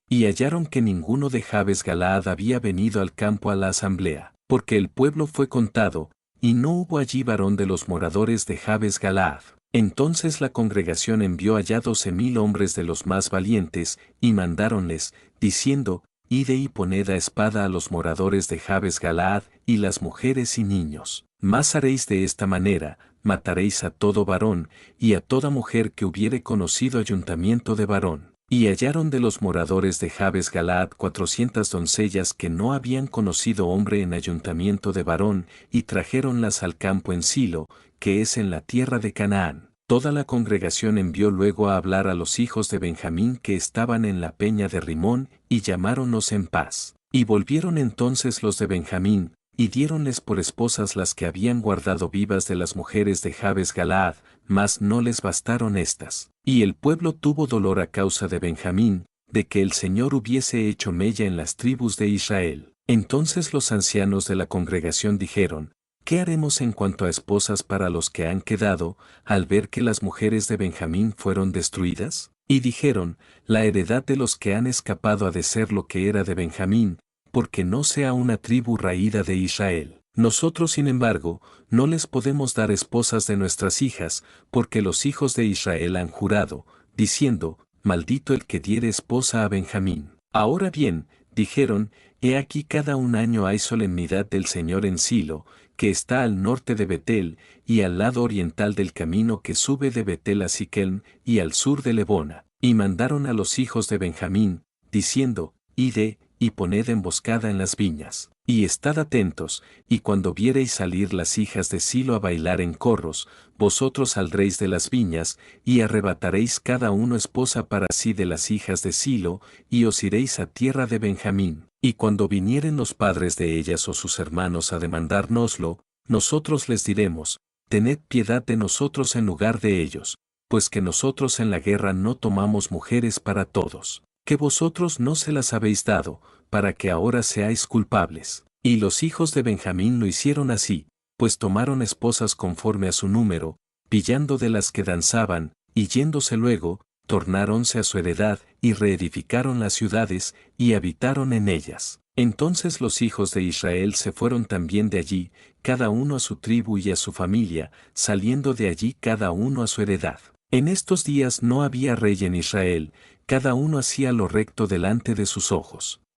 Y hallaron que ninguno de Jabes Galaad había venido al campo a la asamblea, porque el pueblo fue contado, y no hubo allí varón de los moradores de Jabes Galaad. Entonces la congregación envió allá 12,000 hombres de los más valientes, y mandáronles, diciendo, id y poned a espada a los moradores de Jabes Galaad, y las mujeres y niños. Mas haréis de esta manera, mataréis a todo varón, y a toda mujer que hubiere conocido ayuntamiento de varón. Y hallaron de los moradores de Jabes Galaad 400 doncellas que no habían conocido hombre en ayuntamiento de varón, y trajéronlas al campo en Silo, que es en la tierra de Canaán. Toda la congregación envió luego a hablar a los hijos de Benjamín que estaban en la peña de Rimón, y llamáronlos en paz. Y volvieron entonces los de Benjamín, y diéronles por esposas las que habían guardado vivas de las mujeres de Jabes Galaad, mas no les bastaron estas. Y el pueblo tuvo dolor a causa de Benjamín, de que el Señor hubiese hecho mella en las tribus de Israel. Entonces los ancianos de la congregación dijeron: ¿Qué haremos en cuanto a esposas para los que han quedado, al ver que las mujeres de Benjamín fueron destruidas? Y dijeron: La heredad de los que han escapado ha de ser lo que era de Benjamín, porque no sea una tribu raída de Israel. Nosotros, sin embargo, no les podemos dar esposas de nuestras hijas, porque los hijos de Israel han jurado, diciendo: Maldito el que diere esposa a Benjamín. Ahora bien, dijeron: He aquí cada un año hay solemnidad del Señor en Silo, que está al norte de Betel, y al lado oriental del camino que sube de Betel a Siquem, y al sur de Lebona. Y mandaron a los hijos de Benjamín, diciendo: Id, y poned emboscada en las viñas, y estad atentos, y cuando viereis salir las hijas de Silo a bailar en corros, vosotros saldréis de las viñas, y arrebataréis cada uno esposa para sí de las hijas de Silo, y os iréis a tierra de Benjamín. Y cuando vinieren los padres de ellas o sus hermanos a demandárnoslo, nosotros les diremos: Tened piedad de nosotros en lugar de ellos, pues que nosotros en la guerra no tomamos mujeres para todos, que vosotros no se las habéis dado, para que ahora seáis culpables. Y los hijos de Benjamín lo hicieron así, pues tomaron esposas conforme a su número, pillando de las que danzaban, y yéndose luego, tornáronse a su heredad, y reedificaron las ciudades, y habitaron en ellas. Entonces los hijos de Israel se fueron también de allí, cada uno a su tribu y a su familia, saliendo de allí cada uno a su heredad. En estos días no había rey en Israel, cada uno hacía lo recto delante de sus ojos.